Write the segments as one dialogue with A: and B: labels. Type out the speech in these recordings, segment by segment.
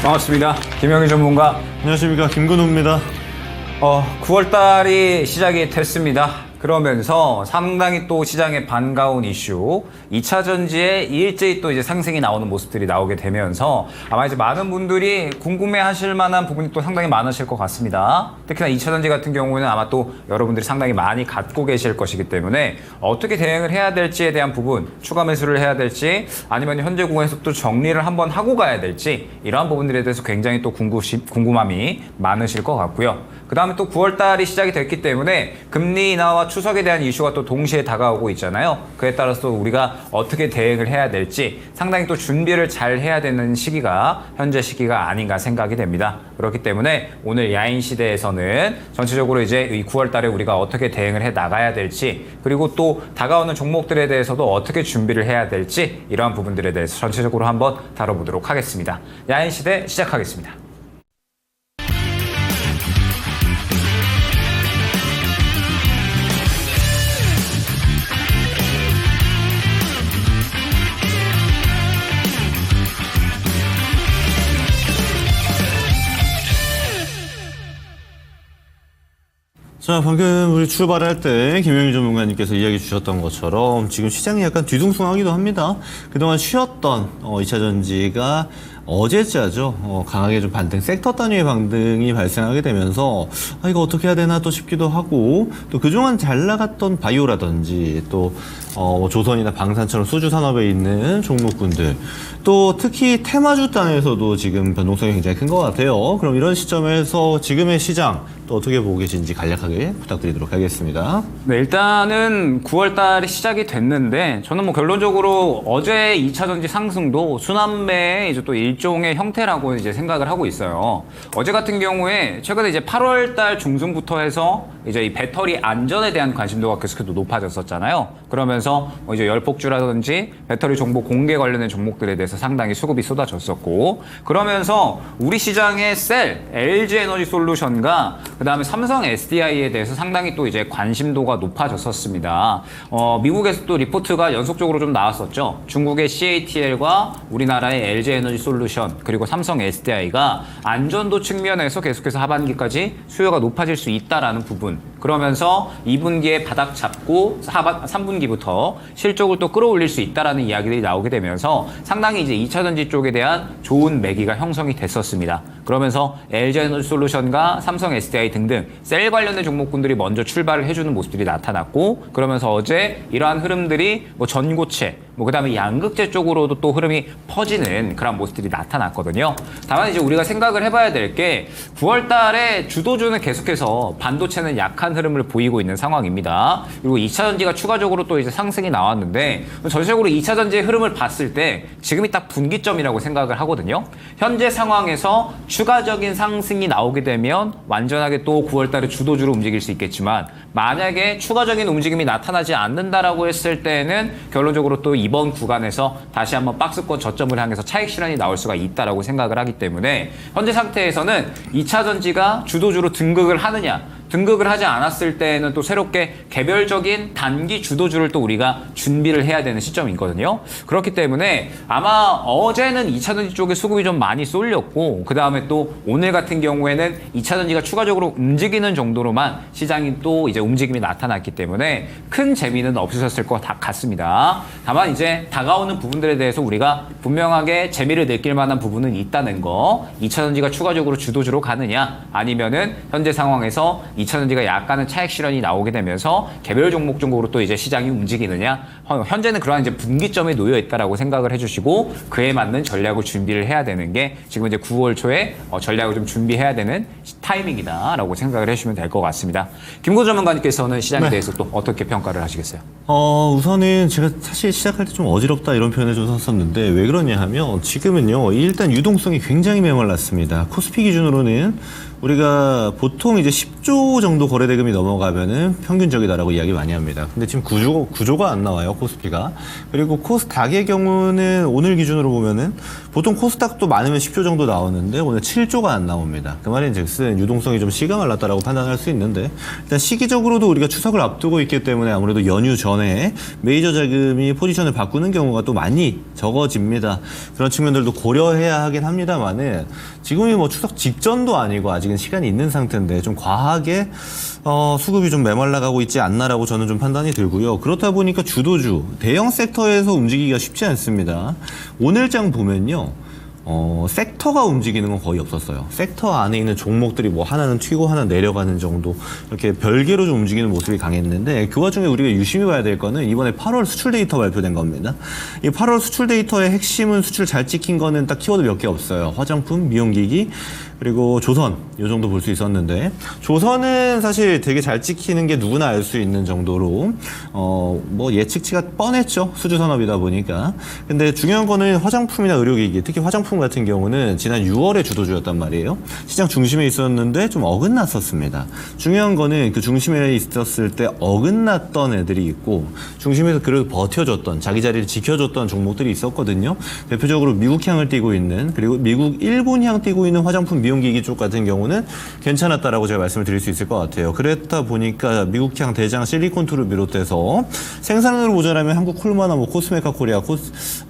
A: 반갑습니다. 김영희 전문가.
B: 안녕하십니까, 김근우입니다.
A: 9월달이 시작이 됐습니다. 그러면서 상당히 또 시장에 반가운 이슈, 2차 전지에 일제히 또 이제 상승이 나오는 모습들이 나오게 되면서 아마 이제 많은 분들이 궁금해 하실 만한 부분이 또 상당히 많으실 것 같습니다. 특히나 2차 전지 같은 경우에는 아마 또 여러분들이 상당히 많이 갖고 계실 것이기 때문에 어떻게 대응을 해야 될지에 대한 부분, 추가 매수를 해야 될지 아니면 현재 구간에서 또 정리를 한번 하고 가야 될지 이러한 부분들에 대해서 굉장히 또 궁금함이 많으실 것 같고요. 그 다음에 또 9월달이 시작이 됐기 때문에 금리 인하와 추석에 대한 이슈가 또 동시에 다가오고 있잖아요. 그에 따라서 또 우리가 어떻게 대응을 해야 될지 상당히 또 준비를 잘 해야 되는 시기가 현재 시기가 아닌가 생각이 됩니다. 그렇기 때문에 오늘 야인 시대에서는 전체적으로 이제 이 9월달에 우리가 어떻게 대응을 해 나가야 될지 그리고 또 다가오는 종목들에 대해서도 어떻게 준비를 해야 될지 이러한 부분들에 대해서 전체적으로 한번 다뤄보도록 하겠습니다. 야인 시대 시작하겠습니다.
B: 자, 방금 우리 출발할 때 김영희 전문가님께서 이야기 주셨던 것처럼 지금 시장이 약간 뒤숭숭하기도 합니다. 그동안 쉬었던 2차 전지가 어제자죠. 강하게 좀 반등, 섹터 단위의 반등이 발생하게 되면서 이거 어떻게 해야 되나 또 싶기도 하고 또 그동안 잘 나갔던 바이오라든지 또 조선이나 방산처럼 수주 산업에 있는 종목군들 또 특히 테마주 단에서도 지금 변동성이 굉장히 큰 것 같아요. 그럼 이런 시점에서 지금의 시장 또 어떻게 보고 계신지 간략하게 부탁드리도록 하겠습니다.
A: 네, 일단은 9월달이 시작이 됐는데 저는 뭐 결론적으로 어제 2차 전지 상승도 순환매의 이제 또 일종의 형태라고 이제 생각을 하고 있어요. 어제 같은 경우에 최근에 이제 8월달 중순부터 해서 이제 이 배터리 안전에 대한 관심도가 계속해서 높아졌었잖아요. 그러면서 이제 열폭주라든지 배터리 정보 공개 관련된 종목들에 대해서 상당히 수급이 쏟아졌었고 그러면서 우리 시장의 셀, LG에너지솔루션과 그 다음에 삼성 SDI에 대해서 상당히 또 이제 관심도가 높아졌었습니다. 미국에서 또 리포트가 연속적으로 좀 나왔었죠. 중국의 CATL과 우리나라의 LG에너지솔루션 그리고 삼성 SDI가 안전도 측면에서 계속해서 하반기까지 수요가 높아질 수 있다라는 부분. 그러면서 2분기에 바닥 잡고 3분기부터 실적을 또 끌어올릴 수 있다라는 이야기들이 나오게 되면서 상당히 이제 2차 전지 쪽에 대한 좋은 매기가 형성이 됐었습니다. 그러면서 LG에너지솔루션과 삼성 SDI 등등 셀 관련된 종목군들이 먼저 출발을 해주는 모습들이 나타났고 그러면서 어제 이러한 흐름들이 뭐 전고체 그다음에 양극재 쪽으로도 또 흐름이 퍼지는 그런 모습들이 나타났거든요. 다만 이제 우리가 생각을 해봐야 될 게 9월 달에 주도주는 계속해서 반도체는 약한 흐름을 보이고 있는 상황입니다. 그리고 2차 전지가 추가적으로 또 이제 상승이 나왔는데 전체적으로 2차 전지의 흐름을 봤을 때 지금이 딱 분기점이라고 생각을 하거든요. 현재 상황에서 추가적인 상승이 나오게 되면 완전하게 또 9월 달에 주도주로 움직일 수 있겠지만 만약에 추가적인 움직임이 나타나지 않는다라고 했을 때는 결론적으로 또 이번 구간에서 다시 한번 박스권 저점을 향해서 차익 실현이 나올 수가 있다라고 생각을 하기 때문에 현재 상태에서는 2차 전지가 주도주로 등극을 하느냐 등극을 하지 않았을 때는 또 새롭게 개별적인 단기 주도주를 또 우리가 준비를 해야 되는 시점이 있거든요. 그렇기 때문에 아마 어제는 2차 전지 쪽에 수급이 좀 많이 쏠렸고 그 다음에 또 오늘 같은 경우에는 2차 전지가 추가적으로 움직이는 정도로만 시장이 또 이제 움직임이 나타났기 때문에 큰 재미는 없으셨을 것 같습니다. 다만 이제 다가오는 부분들에 대해서 우리가 분명하게 재미를 느낄 만한 부분은 있다는 거 2차 전지가 추가적으로 주도주로 가느냐 아니면은 현재 상황에서 2차 전지가 약간은 차익 실현이 나오게 되면서 개별 종목 쪽으로 또 이제 시장이 움직이느냐 현재는 그러한 이제 분기점에 놓여 있다라고 생각을 해주시고 그에 맞는 전략을 준비를 해야 되는 게 지금 이제 9월 초에 전략을 좀 준비해야 되는 타이밍이다라고 생각을 해주시면 될 것 같습니다. 김구 전문가님께서는 시장에 대해서 또 어떻게 평가를 하시겠어요?
B: 우선은 제가 사실 시작할 때 좀 어지럽다 이런 표현을 좀 썼었는데 왜 그러냐 하면 지금은요 일단 유동성이 굉장히 메말랐습니다. 코스피 기준으로는 우리가 보통 이제 10조 정도 거래 대금이 넘어가면은 평균적이다라고 이야기 많이 합니다. 근데 지금 구조가 안 나와요, 코스피가. 그리고 코스닥의 경우는 오늘 기준으로 보면은 보통 코스닥도 많으면 10조 정도 나오는데 오늘 7조가 안 나옵니다. 그 말인즉슨 유동성이 좀 시가 말랐다라고 판단할 수 있는데, 일단 시기적으로도 우리가 추석을 앞두고 있기 때문에 아무래도 연휴 전에 메이저 자금이 포지션을 바꾸는 경우가 또 많이 적어집니다. 그런 측면들도 고려해야 하긴 합니다만은 지금이 뭐 추석 직전도 아니고 아직은 시간이 있는 상태인데 좀 과하게 수급이 좀 메말라가고 있지 않나라고 저는 좀 판단이 들고요. 그렇다 보니까 주도주, 대형 섹터에서 움직이기가 쉽지 않습니다. 오늘장 보면요. 섹터가 움직이는 건 거의 없었어요. 섹터 안에 있는 종목들이 뭐 하나는 튀고 하나 내려가는 정도, 이렇게 별개로 좀 움직이는 모습이 강했는데, 그 와중에 우리가 유심히 봐야 될 거는 이번에 8월 수출 데이터 발표된 겁니다. 이 8월 수출 데이터의 핵심은 수출 잘 찍힌 거는 딱 키워드 몇 개 없어요. 화장품, 미용기기, 그리고 조선, 이 정도 볼 수 있었는데, 조선은 사실 되게 잘 찍히는 게 누구나 알 수 있는 정도로 뭐 예측치가 뻔했죠. 수주산업이다 보니까. 근데 중요한 거는 화장품이나 의료기기, 특히 화장품 같은 경우는 지난 6월에 주도주였단 말이에요. 시장 중심에 있었는데 좀 어긋났었습니다. 중요한 거는 그 중심에 있었을 때 어긋났던 애들이 있고, 중심에서 그래도 버텨줬던, 자기 자리를 지켜줬던 종목들이 있었거든요. 대표적으로 미국향을 띠고 있는, 그리고 미국, 일본향 띠고 있는 화장품 미용기기 쪽 같은 경우는 괜찮았다라고 제가 말씀을 드릴 수 있을 것 같아요. 그랬다 보니까 미국향, 대장, 실리콘투를 비롯해서 생산으로 보자라면 한국 콜마나 뭐 코스메카 코리아,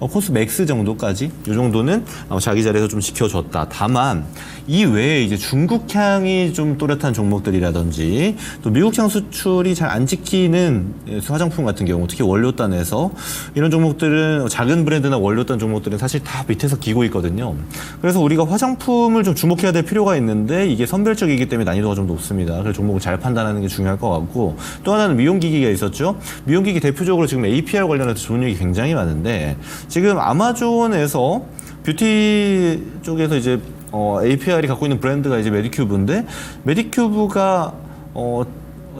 B: 코스맥스 정도까지, 이 정도는 자기 자리에서 좀 지켜줬다. 다만 이 외에 이제 중국향이 좀 또렷한 종목들이라든지 또 미국향 수출이 잘 안 지키는 화장품 같은 경우, 특히 원료단에서 이런 종목들은, 작은 브랜드나 원료단 종목들은 사실 다 밑에서 기고 있거든요. 그래서 우리가 화장품을 좀 주목해야 될 필요가 있는데 이게 선별적이기 때문에 난이도가 좀 높습니다. 그래서 종목을 잘 판단하는 게 중요할 것 같고, 또 하나는 미용기기가 있었죠. 미용기기 대표적으로 지금 APR 관련해서 좋은 얘기 굉장히 많은데, 지금 아마존에서 뷰티 쪽에서 이제 APR이 갖고 있는 브랜드가 이제 메디큐브인데, 메디큐브가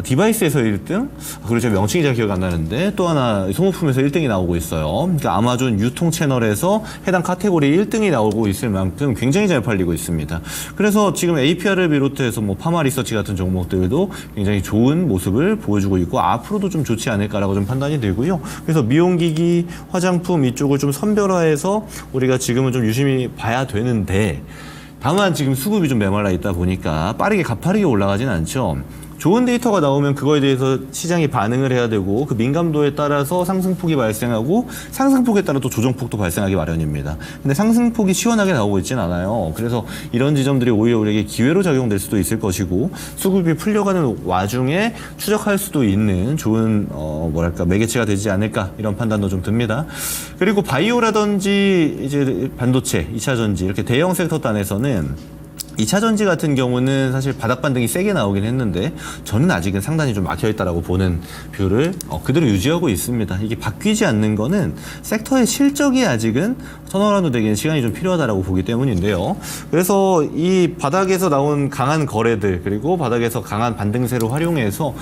B: 디바이스에서 1등, 그리고 제가 명칭이 잘 기억 안 나는데 또 하나 소모품에서 1등이 나오고 있어요. 그러니까 아마존 유통 채널에서 해당 카테고리 1등이 나오고 있을 만큼 굉장히 잘 팔리고 있습니다. 그래서 지금 APR을 비롯해서 뭐 파마 리서치 같은 종목들도 굉장히 좋은 모습을 보여주고 있고, 앞으로도 좀 좋지 않을까라고 좀 판단이 들고요. 그래서 미용기기, 화장품 이쪽을 좀 선별화해서 우리가 지금은 좀 유심히 봐야 되는데, 다만 지금 수급이 좀 메말라 있다 보니까 빠르게 가파르게 올라가진 않죠. 좋은 데이터가 나오면 그거에 대해서 시장이 반응을 해야 되고, 그 민감도에 따라서 상승폭이 발생하고 상승폭에 따라 또 조정폭도 발생하기 마련입니다. 근데 상승폭이 시원하게 나오고 있지는 않아요. 그래서 이런 지점들이 오히려 우리에게 기회로 작용될 수도 있을 것이고, 수급이 풀려가는 와중에 추적할 수도 있는 좋은 매개체가 되지 않을까, 이런 판단도 좀 듭니다. 그리고 바이오라든지 이제 반도체, 2차 전지, 이렇게 대형 섹터 단에서는 2차 전지 같은 경우는 사실 바닥 반등이 세게 나오긴 했는데, 저는 아직은 상단이 좀 막혀있다라고 보는 뷰를 그대로 유지하고 있습니다. 이게 바뀌지 않는 거는 섹터의 실적이 아직은 턴어라운드 되기는 시간이 좀 필요하다라고 보기 때문인데요. 그래서 이 바닥에서 나온 강한 거래들, 그리고 바닥에서 강한 반등세를 활용해서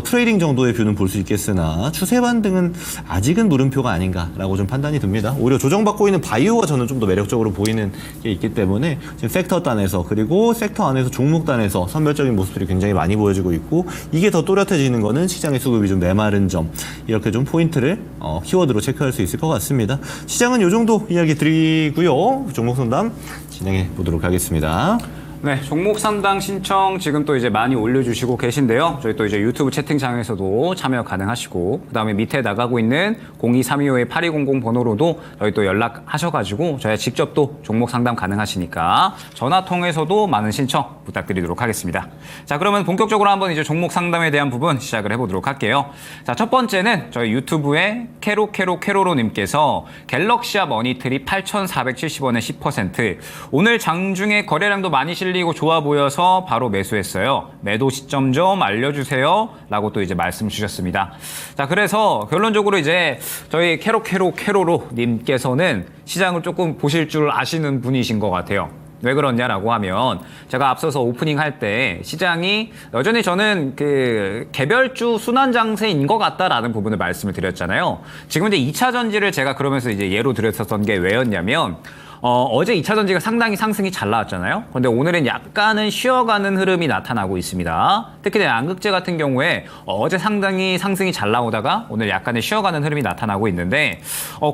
B: 트레이딩 정도의 뷰는 볼 수 있겠으나, 추세 반등은 아직은 물음표가 아닌가라고 좀 판단이 듭니다. 오히려 조정받고 있는 바이오가 저는 좀 더 매력적으로 보이는 게 있기 때문에 지금 섹터 단에서, 그리고 섹터 안에서 종목 단에서 선별적인 모습들이 굉장히 많이 보여지고 있고, 이게 더 또렷해지는 거는 시장의 수급이 좀 메마른 점, 이렇게 좀 포인트를 키워드로 체크할 수 있을 것 같습니다. 시장은 이 정도 이야기 드리고요. 종목 상담 진행해 보도록 하겠습니다.
A: 네, 종목 상담 신청 지금 또 이제 많이 올려주시고 계신데요. 저희 또 이제 유튜브 채팅창에서도 참여 가능하시고, 그 다음에 밑에 나가고 있는 02325-8200 번호로도 저희 또 연락하셔가지고 저희 직접 또 종목 상담 가능하시니까 전화 통해서도 많은 신청 부탁드리도록 하겠습니다. 자, 그러면 본격적으로 한번 이제 종목 상담에 대한 부분 시작을 해보도록 할게요. 자, 첫 번째는 저희 유튜브에 캐로님께서 갤럭시아 머니트리 8,470원에 10%, 오늘 장중에 거래량도 많이 실리고 좋아 보여서 바로 매수했어요. 매도 시점 좀 알려주세요. 라고 또 이제 말씀 주셨습니다. 자, 그래서 결론적으로 이제 저희 캐로로 님께서는 시장을 조금 보실 줄 아시는 분이신 것 같아요. 왜 그러냐라고 하면, 제가 앞서서 오프닝 할 때 시장이 여전히 저는 그 개별주 순환 장세인 것 같다라는 부분을 말씀을 드렸잖아요. 지금 이제 2차 전지를 제가 그러면서 이제 예로 들었었던 게 왜였냐면, 어제 2차 전지가 상당히 상승이 잘 나왔잖아요. 그런데 오늘은 약간은 쉬어가는 흐름이 나타나고 있습니다. 특히 양극재 같은 경우에 어제 상당히 상승이 잘 나오다가 오늘 약간의 쉬어가는 흐름이 나타나고 있는데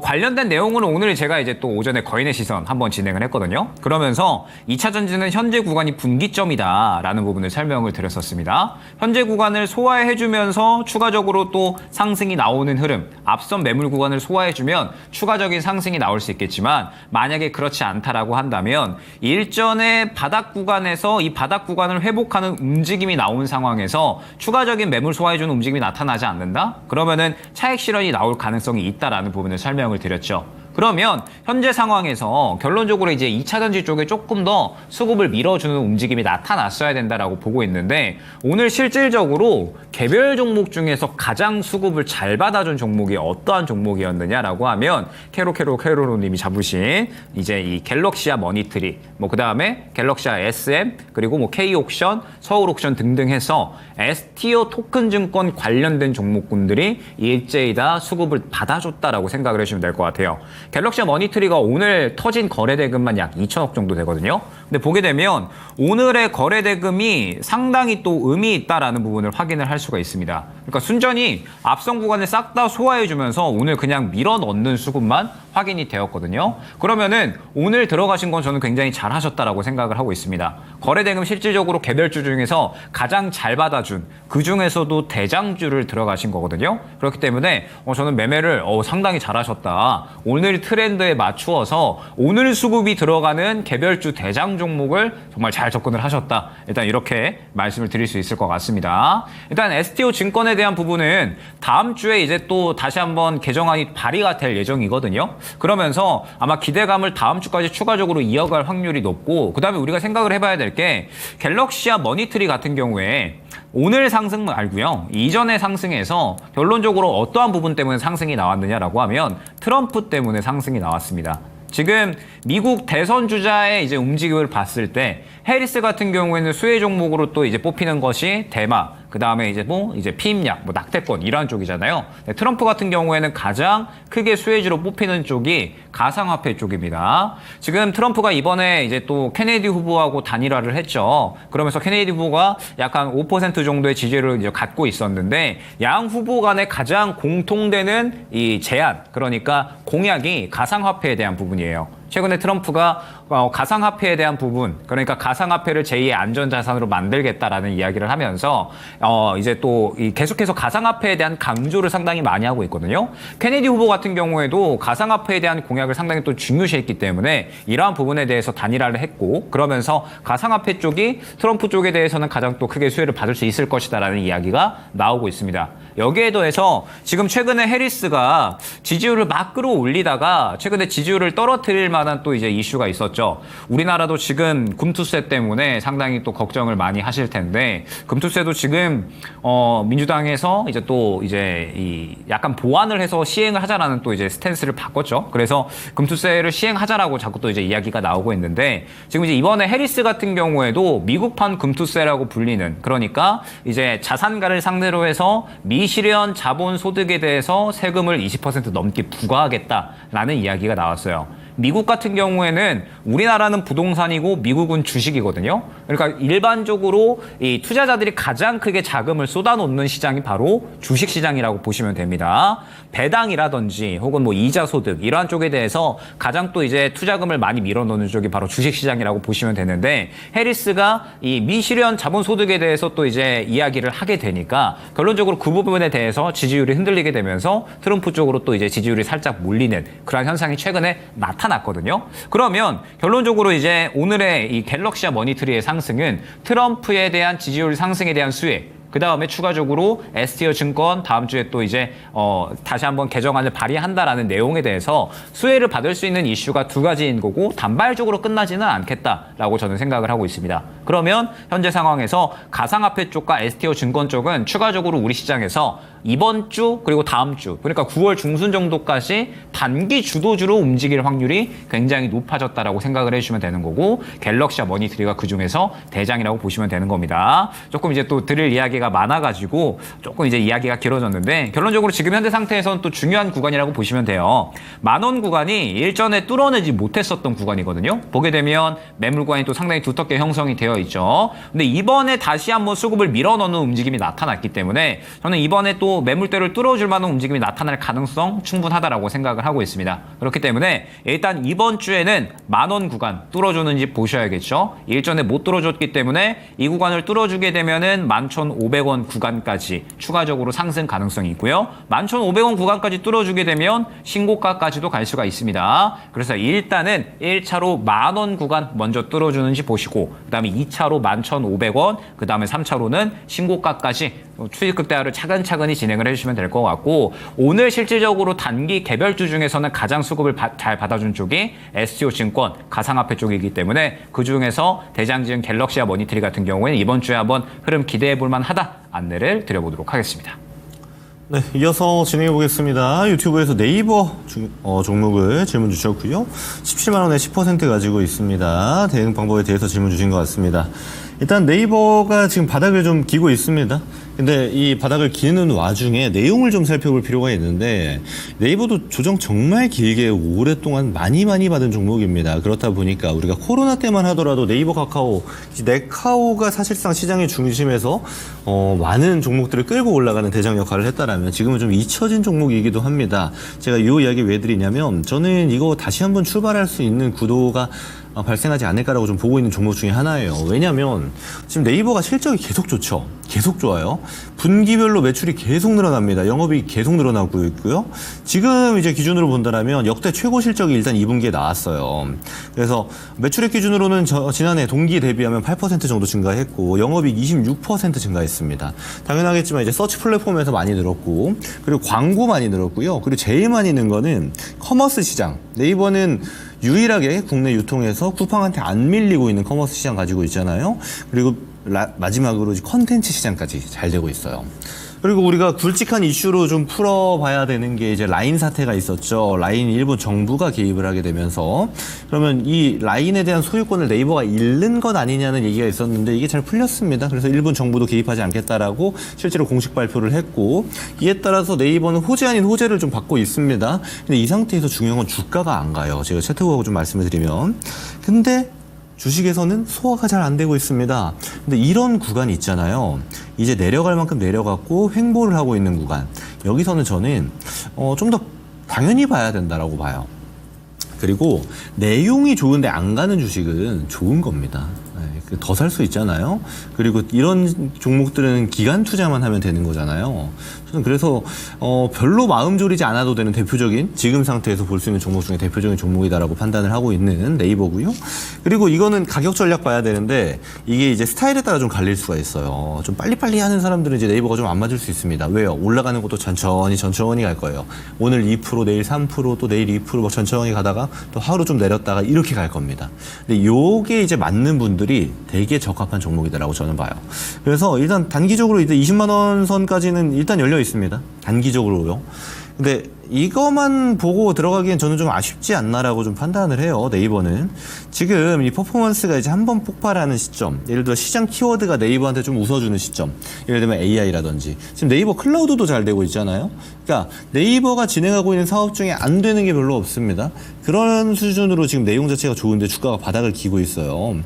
A: 관련된 내용으로 오늘 제가 이제 또 오전에 거인의 시선 한번 진행을 했거든요. 그러면서 2차 전지는 현재 구간이 분기점이다라는 부분을 설명을 드렸었습니다. 현재 구간을 소화해주면서 추가적으로 또 상승이 나오는 흐름, 앞선 매물 구간을 소화해주면 추가적인 상승이 나올 수 있겠지만 만약에 그렇지 않다라고 한다면 일전의 바닥 구간에서 이 바닥 구간을 회복하는 움직임이 나온 상황에서 추가적인 매물 소화해주는 움직임이 나타나지 않는다? 그러면은 차익 실현이 나올 가능성이 있다라는 부분을 설명을 드렸죠. 그러면 현재 상황에서 결론적으로 이제 2차 전지 쪽에 조금 더 수급을 밀어주는 움직임이 나타났어야 된다라고 보고 있는데 오늘 실질적으로 개별 종목 중에서 가장 수급을 잘 받아준 종목이 어떠한 종목이었느냐라고 하면 캐로님이 잡으신 이제 이 갤럭시아 머니트리, 뭐 그 다음에 갤럭시아 SM, 그리고 뭐 K옥션, 서울옥션 등등 해서 STO 토큰 증권 관련된 종목군들이 일제히 다 수급을 받아줬다라고 생각을 해주시면 될 것 같아요. 갤럭시아 머니트리가 오늘 터진 거래대금만 약 2천억 정도 되거든요. 근데 보게 되면 오늘의 거래대금이 상당히 또 의미 있다라는 부분을 확인을 할 수가 있습니다. 그러니까 순전히 앞선 구간을 싹 다 소화해주면서 오늘 그냥 밀어 넣는 수급만 확인이 되었거든요. 그러면은 오늘 들어가신 건 저는 굉장히 잘 하셨다라고 생각을 하고 있습니다. 거래대금 실질적으로 개별주 중에서 가장 잘 받아준 그 중에서도 대장주를 들어가신 거거든요. 그렇기 때문에 저는 매매를 상당히 잘 하셨다. 오늘 트렌드에 맞추어서 오늘 수급이 들어가는 개별주 대장 종목을 정말 잘 접근을 하셨다. 일단 이렇게 말씀을 드릴 수 있을 것 같습니다. 일단 STO 증권에 대한 부분은 다음 주에 이제 또 다시 한번 개정안이 발의가 될 예정이거든요. 그러면서 아마 기대감을 다음 주까지 추가적으로 이어갈 확률이 높고, 그 다음에 우리가 생각을 해봐야 될 게 갤럭시아 머니트리 같은 경우에 오늘 상승 말고요. 이전의 상승에서 결론적으로 어떠한 부분 때문에 상승이 나왔느냐라고 하면 트럼프 때문에 상승이 나왔습니다. 지금 미국 대선 주자의 이제 움직임을 봤을 때 해리스 같은 경우에는 수혜 종목으로 또 이제 뽑히는 것이 대마, 그 다음에 이제 피임약, 낙태권 이러한 쪽이잖아요. 트럼프 같은 경우에는 가장 크게 수혜주로 뽑히는 쪽이 가상화폐 쪽입니다. 지금 트럼프가 이번에 이제 또 케네디 후보하고 단일화를 했죠. 그러면서 케네디 후보가 약간 5% 정도의 지지를 이제 갖고 있었는데 양 후보 간에 가장 공통되는 이 제안, 그러니까 공약이 가상화폐에 대한 부분이에요. 최근에 트럼프가 가상화폐에 대한 부분, 그러니까 가상화폐를 제2의 안전자산으로 만들겠다라는 이야기를 하면서 이제 또 계속해서 가상화폐에 대한 강조를 상당히 많이 하고 있거든요. 케네디 후보 같은 경우에도 가상화폐에 대한 공약을 상당히 또 중요시했기 때문에 이러한 부분에 대해서 단일화를 했고, 그러면서 가상화폐 쪽이 트럼프 쪽에 대해서는 가장 또 크게 수혜를 받을 수 있을 것이다라는 이야기가 나오고 있습니다. 여기에 더해서 지금 최근에 해리스가 지지율을 막 끌어올리다가 최근에 지지율을 떨어뜨릴 만한 또 이제 이슈가 있었죠. 우리나라도 지금 금투세 때문에 상당히 또 걱정을 많이 하실 텐데, 금투세도 지금 민주당에서 이제 또 이제 이 약간 보완을 해서 시행을 하자라는 또 이제 스탠스를 바꿨죠. 그래서 금투세를 시행하자라고 자꾸 또 이제 이야기가 나오고 있는데, 지금 이제 이번에 해리스 같은 경우에도 미국판 금투세라고 불리는, 그러니까 이제 자산가를 상대로 해서 미실현 자본 소득에 대해서 세금을 20% 넘게 부과하겠다라는 이야기가 나왔어요. 미국 같은 경우에는 우리나라는 부동산이고 미국은 주식이거든요. 그러니까 일반적으로 이 투자자들이 가장 크게 자금을 쏟아놓는 시장이 바로 주식시장이라고 보시면 됩니다. 배당이라든지 혹은 뭐 이자 소득 이러한 쪽에 대해서 가장 또 이제 투자금을 많이 밀어넣는 쪽이 바로 주식시장이라고 보시면 되는데, 해리스가 이 미실현 자본 소득에 대해서 또 이제 이야기를 하게 되니까 결론적으로 그 부분에 대해서 지지율이 흔들리게 되면서 트럼프 쪽으로 또 이제 지지율이 살짝 몰리는 그런 현상이 최근에 나타났거든요. 그러면 결론적으로 이제 오늘의 이 갤럭시아 머니트리의 상승은 트럼프에 대한 지지율 상승에 대한 수혜, 그 다음에 추가적으로 STO 증권 다음 주에 또 이제 다시 한번 개정안을 발의한다라는 내용에 대해서 수혜를 받을 수 있는 이슈가 두 가지인 거고 단발적으로 끝나지는 않겠다라고 저는 생각을 하고 있습니다. 그러면 현재 상황에서 가상화폐 쪽과 STO 증권 쪽은 추가적으로 우리 시장에서 이번 주 그리고 다음 주 그러니까 9월 중순 정도까지 단기 주도주로 움직일 확률이 굉장히 높아졌다라고 생각을 해주시면 되는 거고 갤럭시와 머니트리가 그 중에서 대장이라고 보시면 되는 겁니다. 조금 이제 또 드릴 이야기가 많아가지고 조금 이제 이야기가 길어졌는데 결론적으로 지금 현재 상태에서는 또 중요한 구간이라고 보시면 돼요. 10,000원 구간이 일전에 뚫어내지 못했었던 구간이거든요. 보게 되면 매물 구간이 또 상당히 두텁게 형성이 되어 있죠. 근데 이번에 다시 한번 수급을 밀어넣는 움직임이 나타났기 때문에 저는 이번에 또 매물대를 뚫어줄 만한 움직임이 나타날 가능성 충분하다라고 생각을 하고 있습니다. 그렇기 때문에 일단 이번 주에는 10,000원 구간 뚫어주는지 보셔야겠죠. 일전에 못 뚫어줬기 때문에 이 구간을 뚫어주게 되면은 11,500원 구간까지 추가적으로 상승 가능성이 있고요. 11,500원 구간까지 뚫어주게 되면 신고가까지도 갈 수가 있습니다. 그래서 일단은 1차로 10,000원 구간 먼저 뚫어주는지 보시고 그 다음에 2차로 11,500원 그 다음에 3차로는 신고가까지 추입 극대화를 차근차근히 진행을 해주시면 될 것 같고 오늘 실질적으로 단기 개별주 중에서는 가장 수급을 잘 받아준 쪽이 STO 증권 가상화폐 쪽이기 때문에 그 중에서 대장지은 갤럭시와 머니트리 같은 경우에는 이번 주에 한번 흐름 기대해 볼 만하다 안내를 드려보도록 하겠습니다.
B: 네, 이어서 진행해 보겠습니다. 유튜브에서 네이버 종목을 질문 주셨고요. 17만 원에 10% 가지고 있습니다. 대응 방법에 대해서 질문 주신 것 같습니다. 일단 네이버가 지금 바닥을 좀 기고 있습니다. 근데 이 바닥을 기는 와중에 내용을 좀 살펴볼 필요가 있는데 네이버도 조정 정말 길게 오랫동안 많이 받은 종목입니다. 그렇다 보니까 우리가 코로나 때만 하더라도 네이버, 카카오, 네카오가 사실상 시장의 중심에서 많은 종목들을 끌고 올라가는 대장 역할을 했다라면 지금은 좀 잊혀진 종목이기도 합니다. 제가 이 이야기 왜 드리냐면 저는 이거 다시 한번 출발할 수 있는 구도가 발생하지 않을까라고 좀 보고 있는 종목 중에 하나예요. 왜냐하면 지금 네이버가 실적이 계속 좋죠. 계속 좋아요. 분기별로 매출이 계속 늘어납니다. 영업이익 계속 늘어나고 있고요. 지금 이제 기준으로 본다면 역대 최고 실적이 일단 2분기에 나왔어요. 그래서 매출액 기준으로는 지난해 동기 대비하면 8% 정도 증가했고 영업이익 26% 증가했습니다. 당연하겠지만 이제 서치 플랫폼에서 많이 늘었고 그리고 광고 많이 늘었고요. 그리고 제일 많이 는 거는 커머스 시장. 네이버는 유일하게 국내 유통에서 쿠팡한테 안 밀리고 있는 커머스 시장 가지고 있잖아요. 그리고 마지막으로 컨텐츠 시장까지 잘 되고 있어요. 그리고 우리가 굵직한 이슈로 좀 풀어봐야 되는 게 이제 라인 사태가 있었죠. 라인 일본 정부가 개입을 하게 되면서 그러면 이 라인에 대한 소유권을 네이버가 잃는 것 아니냐는 얘기가 있었는데 이게 잘 풀렸습니다. 그래서 일본 정부도 개입하지 않겠다라고 실제로 공식 발표를 했고 이에 따라서 네이버는 호재 아닌 호재를 좀 받고 있습니다. 근데 이 상태에서 중요한 건 주가가 안 가요. 제가 채택하고 좀 말씀을 드리면 근데 주식에서는 소화가 잘 안 되고 있습니다. 근데 이런 구간이 있잖아요. 이제 내려갈 만큼 내려갔고 횡보를 하고 있는 구간. 여기서는 저는 좀 더 당연히 봐야 된다라고 봐요. 그리고 내용이 좋은데 안 가는 주식은 좋은 겁니다. 더 살 수 있잖아요. 그리고 이런 종목들은 기간 투자만 하면 되는 거잖아요. 저는 그래서 별로 마음 졸이지 않아도 되는 대표적인 지금 상태에서 볼 수 있는 종목 중에 대표적인 종목이다라고 판단을 하고 있는 네이버고요. 그리고 이거는 가격 전략 봐야 되는데 이게 이제 스타일에 따라 좀 갈릴 수가 있어요. 좀 빨리빨리 하는 사람들은 이제 네이버가 좀 안 맞을 수 있습니다. 왜요? 올라가는 것도 천천히 갈 거예요. 오늘 2%, 내일 3%, 또 내일 2% 막 천천히 가다가 또 하루 좀 내렸다가 이렇게 갈 겁니다. 근데 요게 이제 맞는 분들이 되게 적합한 종목이다라고 저는 봐요. 그래서 일단 단기적으로 이제 20만 원 선까지는 일단 열려 있습니다. 단기적으로요. 근데 이거만 보고 들어가기엔 저는 좀 아쉽지 않나라고 좀 판단을 해요. 네이버는 지금 이 퍼포먼스가 이제 한번 폭발하는 시점, 예를 들어 시장 키워드가 네이버한테 좀 웃어주는 시점, 예를 들면 AI라든지 지금 네이버 클라우드도 잘 되고 있잖아요. 그러니까 네이버가 진행하고 있는 사업 중에 안 되는 게 별로 없습니다. 그런 수준으로 지금 내용 자체가 좋은데 주가가 바닥을 기고 있어요.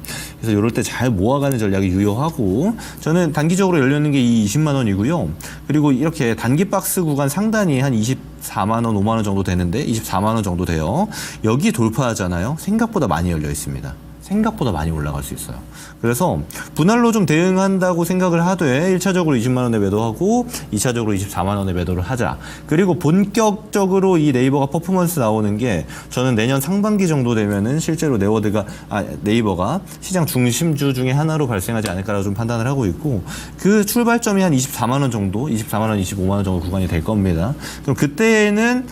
B: 그래서 이럴 때 잘 모아가는 전략이 유효하고 저는 단기적으로 열려있는 게 이 20만 원이고요. 그리고 이렇게 단기 박스 구간 상단이 한 24만 원, 5만 원 정도 되는데 24만 원 정도 돼요. 여기 돌파하잖아요. 생각보다 많이 열려 있습니다. 생각보다 많이 올라갈 수 있어요. 그래서 분할로 좀 대응한다고 생각을 하되 1차적으로 20만 원에 매도하고 2차적으로 24만 원에 매도를 하자. 그리고 본격적으로 이 네이버가 퍼포먼스 나오는 게 저는 내년 상반기 정도 되면은 실제로 네이버가 시장 중심주 중에 하나로 발생하지 않을까라고 좀 판단을 하고 있고 그 출발점이 한 24만 원 정도, 24만 원, 25만 원 정도 구간이 될 겁니다. 그럼 그때는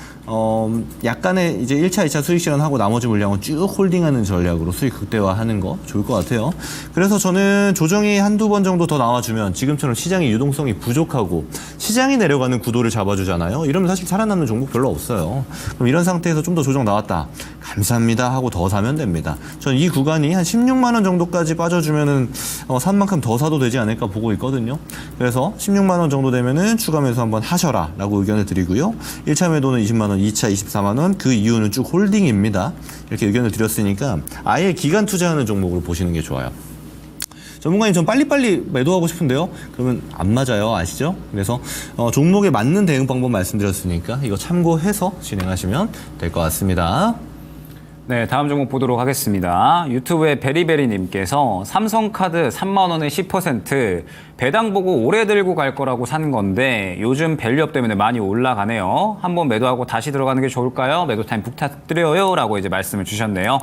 B: 약간의 이제 1차, 2차 수익 실현하고 나머지 물량은 쭉 홀딩하는 전략으로 수익 극대화하는 거 좋을 것 같아요. 그래서 저는 조정이 한두 번 정도 더 나와주면 지금처럼 시장의 유동성이 부족하고 시장이 내려가는 구도를 잡아주잖아요. 이러면 사실 살아남는 종목 별로 없어요. 그럼 이런 상태에서 좀 더 조정 나왔다. 감사합니다 하고 더 사면 됩니다. 저는 이 구간이 한 16만 원 정도까지 빠져주면은 산 만큼 더 사도 되지 않을까 보고 있거든요. 그래서 16만 원 정도 되면은 추가 매수 한번 하셔라 라고 의견을 드리고요. 1차 매도는 20만 원, 2차 24만 원, 그 이유는 쭉 홀딩입니다. 이렇게 의견을 드렸으니까 아예 기간 투자하는 종목으로 보시는 게 좋아요. 전문가님 전 빨리빨리 매도하고 싶은데요. 그러면 안 맞아요. 아시죠? 그래서 종목에 맞는 대응 방법 말씀드렸으니까 이거 참고해서 진행하시면 될 것 같습니다.
A: 네, 다음 종목 보도록 하겠습니다. 유튜브의 베리베리님께서 삼성카드 3만 원에 10% 배당 보고 오래 들고 갈 거라고 산 건데 요즘 밸류업 때문에 많이 올라가네요. 한번 매도하고 다시 들어가는 게 좋을까요? 매도 타임 부탁드려요. 라고 이제 말씀을 주셨네요.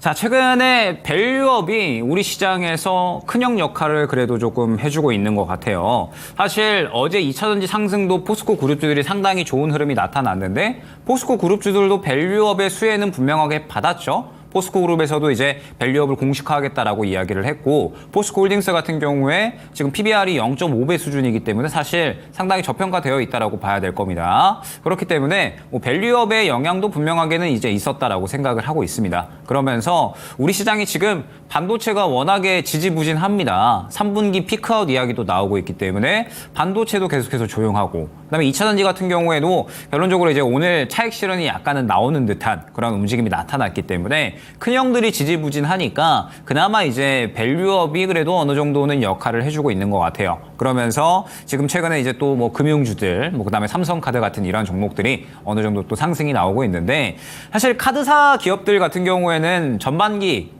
A: 자, 최근에 밸류업이 우리 시장에서 큰형 역할을 그래도 조금 해주고 있는 것 같아요. 사실 어제 2차전지 상승도 포스코 그룹주들이 상당히 좋은 흐름이 나타났는데 포스코 그룹주들도 밸류업의 수혜는 분명하게 받았죠. 포스코 그룹에서도 이제 밸류업을 공식화하겠다라고 이야기를 했고 포스코 홀딩스 같은 경우에 지금 PBR이 0.5배 수준이기 때문에 사실 상당히 저평가되어 있다라고 봐야 될 겁니다. 그렇기 때문에 뭐 밸류업의 영향도 분명하게는 이제 있었다라고 생각을 하고 있습니다. 그러면서 우리 시장이 지금 반도체가 워낙에 지지부진합니다. 3분기 피크아웃 이야기도 나오고 있기 때문에 반도체도 계속해서 조용하고 그다음에 2차전지 같은 경우에도 결론적으로 이제 오늘 차익 실현이 약간은 나오는 듯한 그런 움직임이 나타났기 때문에 큰형들이 지지부진하니까 그나마 이제 밸류업이 그래도 어느 정도는 역할을 해주고 있는 것 같아요. 그러면서 지금 최근에 이제 또 뭐 금융주들, 뭐 그다음에 삼성카드 같은 이런 종목들이 어느 정도 또 상승이 나오고 있는데 사실 카드사 기업들 같은 경우에는 전반기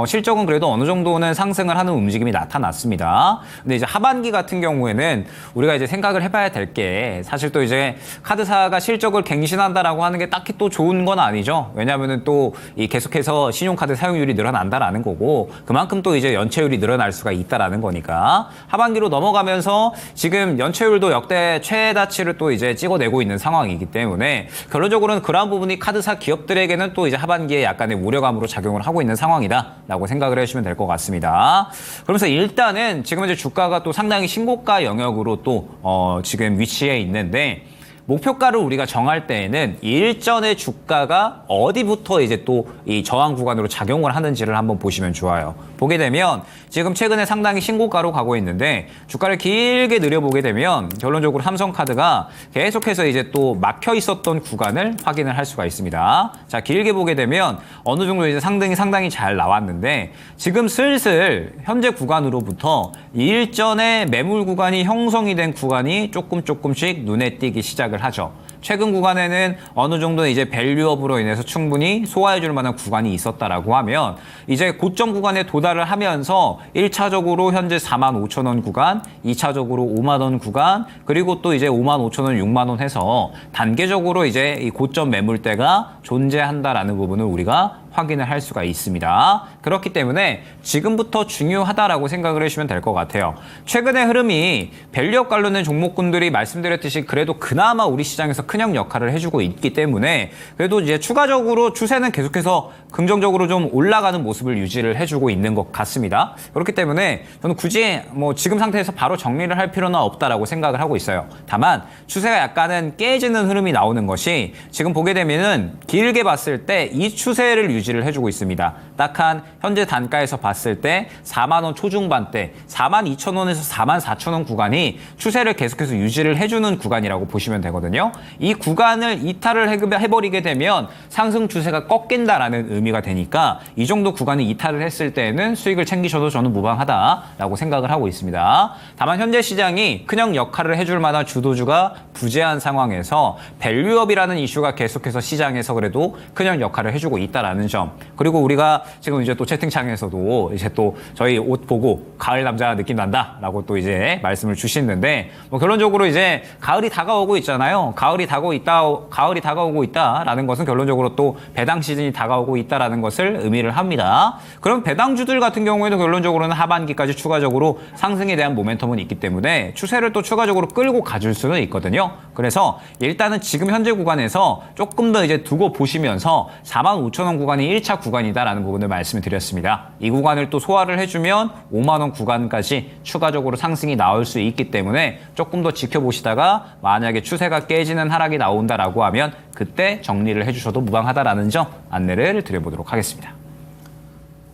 A: 실적은 그래도 어느 정도는 상승을 하는 움직임이 나타났습니다. 근데 이제 하반기 같은 경우에는 우리가 이제 생각을 해봐야 될 게 사실 또 이제 카드사가 실적을 갱신한다라고 하는 게 딱히 또 좋은 건 아니죠. 왜냐하면은 또 이 계속해서 신용카드 사용률이 늘어난다라는 거고 그만큼 또 이제 연체율이 늘어날 수가 있다라는 거니까 하반기로 넘어가면서 지금 연체율도 역대 최다치를 또 이제 찍어내고 있는 상황이기 때문에 결론적으로는 그러한 부분이 카드사 기업들에게는 또 이제 하반기에 약간의 우려감으로 작용을 하고 있는 상황이다. 라고 생각을 해주시면 될 것 같습니다. 그러면서 일단은 지금 이제 주가가 또 상당히 신고가 영역으로 또 지금 위치해 있는데 목표가를 우리가 정할 때에는 일전의 주가가 어디부터 이제 또 이 저항 구간으로 작용을 하는지를 한번 보시면 좋아요. 보게 되면 지금 최근에 상당히 신고가로 가고 있는데 주가를 길게 늘려보게 되면 결론적으로 삼성카드가 계속해서 이제 또 막혀 있었던 구간을 확인을 할 수가 있습니다. 자, 길게 보게 되면 어느 정도 이제 상당히 잘 나왔는데 지금 슬슬 현재 구간으로부터 일전의 매물 구간이 형성이 된 구간이 조금씩 눈에 띄기 시작을 하죠. 최근 구간에는 어느 정도 이제 밸류업으로 인해서 충분히 소화해줄 만한 구간이 있었다라고 하면 이제 고점 구간에 도달을 하면서 1차적으로 현재 45,000원 구간, 2차적으로 5만원 구간, 그리고 또 이제 55,000원, 6만원 해서 단계적으로 이제 이 고점 매물대가 존재한다라는 부분을 우리가 확인을 할 수가 있습니다. 그렇기 때문에 지금부터 중요하다라고 생각을 해주시면 될 것 같아요. 최근의 흐름이 밸류업 관련된 종목군들이 말씀드렸듯이 그래도 그나마 우리 시장에서 큰형 역할을 해주고 있기 때문에 그래도 이제 추가적으로 추세는 계속해서 긍정적으로 좀 올라가는 모습을 유지를 해주고 있는 것 같습니다. 그렇기 때문에 저는 굳이 뭐 지금 상태에서 바로 정리를 할 필요는 없다라고 생각을 하고 있어요. 다만 추세가 약간은 깨지는 흐름이 나오는 것이 지금 보게 되면은 길게 봤을 때 이 추세를 유지를 해주고 있습니다. 딱 한 현재 단가에서 봤을 때 4만 원 초중반대 42,000원에서 44,000원 구간이 추세를 계속해서 유지를 해주는 구간이라고 보시면 되거든요. 이 구간을 이탈을 해버리게 되면 상승 추세가 꺾인다라는 의미가 되니까 이 정도 구간을 이탈을 했을 때는 수익을 챙기셔도 저는 무방하다라고 생각을 하고 있습니다. 다만 현재 시장이 큰형 역할을 해줄 만한 주도주가 부재한 상황에서 밸류업이라는 이슈가 계속해서 시장에서 그래도 큰형 역할을 해주고 있다라는 점. 그리고 우리가 지금 이제 또 채팅창에서도 이제 또 저희 옷 보고 가을 남자 느낌 난다라고 또 이제 말씀을 주시는데 뭐 결론적으로 이제 가을이 다가오고 있잖아요. 가을이 다가오고 있다라는 것은 결론적으로 또 배당 시즌이 다가오고 있다라는 것을 의미를 합니다. 그럼 배당주들 같은 경우에도 결론적으로는 하반기까지 추가적으로 상승에 대한 모멘텀은 있기 때문에 추세를 또 추가적으로 끌고 가줄 수는 있거든요. 그래서 일단은 지금 현재 구간에서 조금 더 이제 두고 보시면서 45,000원 구간이 1차 구간이다라는 부분을 말씀을 드렸습니다. 이 구간을 또 소화를 해주면 5만원 구간까지 추가적으로 상승이 나올 수 있기 때문에 조금 더 지켜보시다가 만약에 추세가 깨지는 하락이 나온다라고 하면 그때 정리를 해주셔도 무방하다라는 점 안내를 드려보도록 하겠습니다.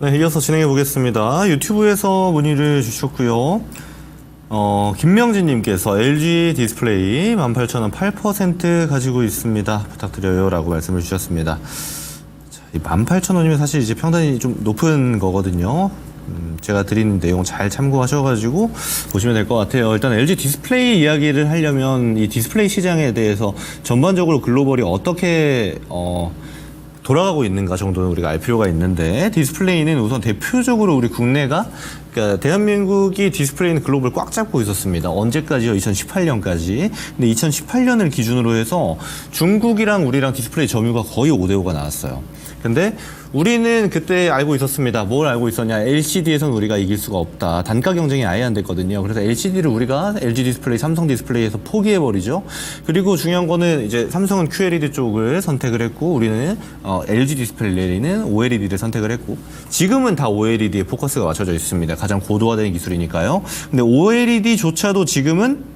B: 네, 이어서 진행해 보겠습니다. 유튜브에서 문의를 주셨고요. 김명진님께서 LG 디스플레이 18,000원 8% 가지고 있습니다. 부탁드려요. 라고 말씀을 주셨습니다. 자, 이 18,000원이면 사실 이제 평단이 좀 높은 거거든요. 제가 드리는 내용 잘 참고하셔가지고 보시면 될 것 같아요. 일단 LG 디스플레이 이야기를 하려면 이 디스플레이 시장에 대해서 전반적으로 글로벌이 어떻게 돌아가고 있는가 정도는 우리가 알 필요가 있는데 디스플레이는 우선 대표적으로 우리 국내가 그러니까 대한민국이 디스플레이는 글로벌 꽉 잡고 있었습니다. 언제까지요? 2018년까지. 근데 2018년을 기준으로 해서 중국이랑 우리랑 디스플레이 점유가 거의 5대5가 나왔어요. 근데 우리는 그때 알고 있었습니다. 뭘 알고 있었냐? LCD에서는 우리가 이길 수가 없다. 단가 경쟁이 아예 안 됐거든요. 그래서 LCD를 우리가 LG 디스플레이, 삼성 디스플레이에서 포기해버리죠. 그리고 중요한 거는 이제 삼성은 QLED 쪽을 선택을 했고 우리는 LG 디스플레이는 OLED를 선택을 했고 지금은 다 OLED에 포커스가 맞춰져 있습니다. 가장 고도화된 기술이니까요. 근데 OLED조차도 지금은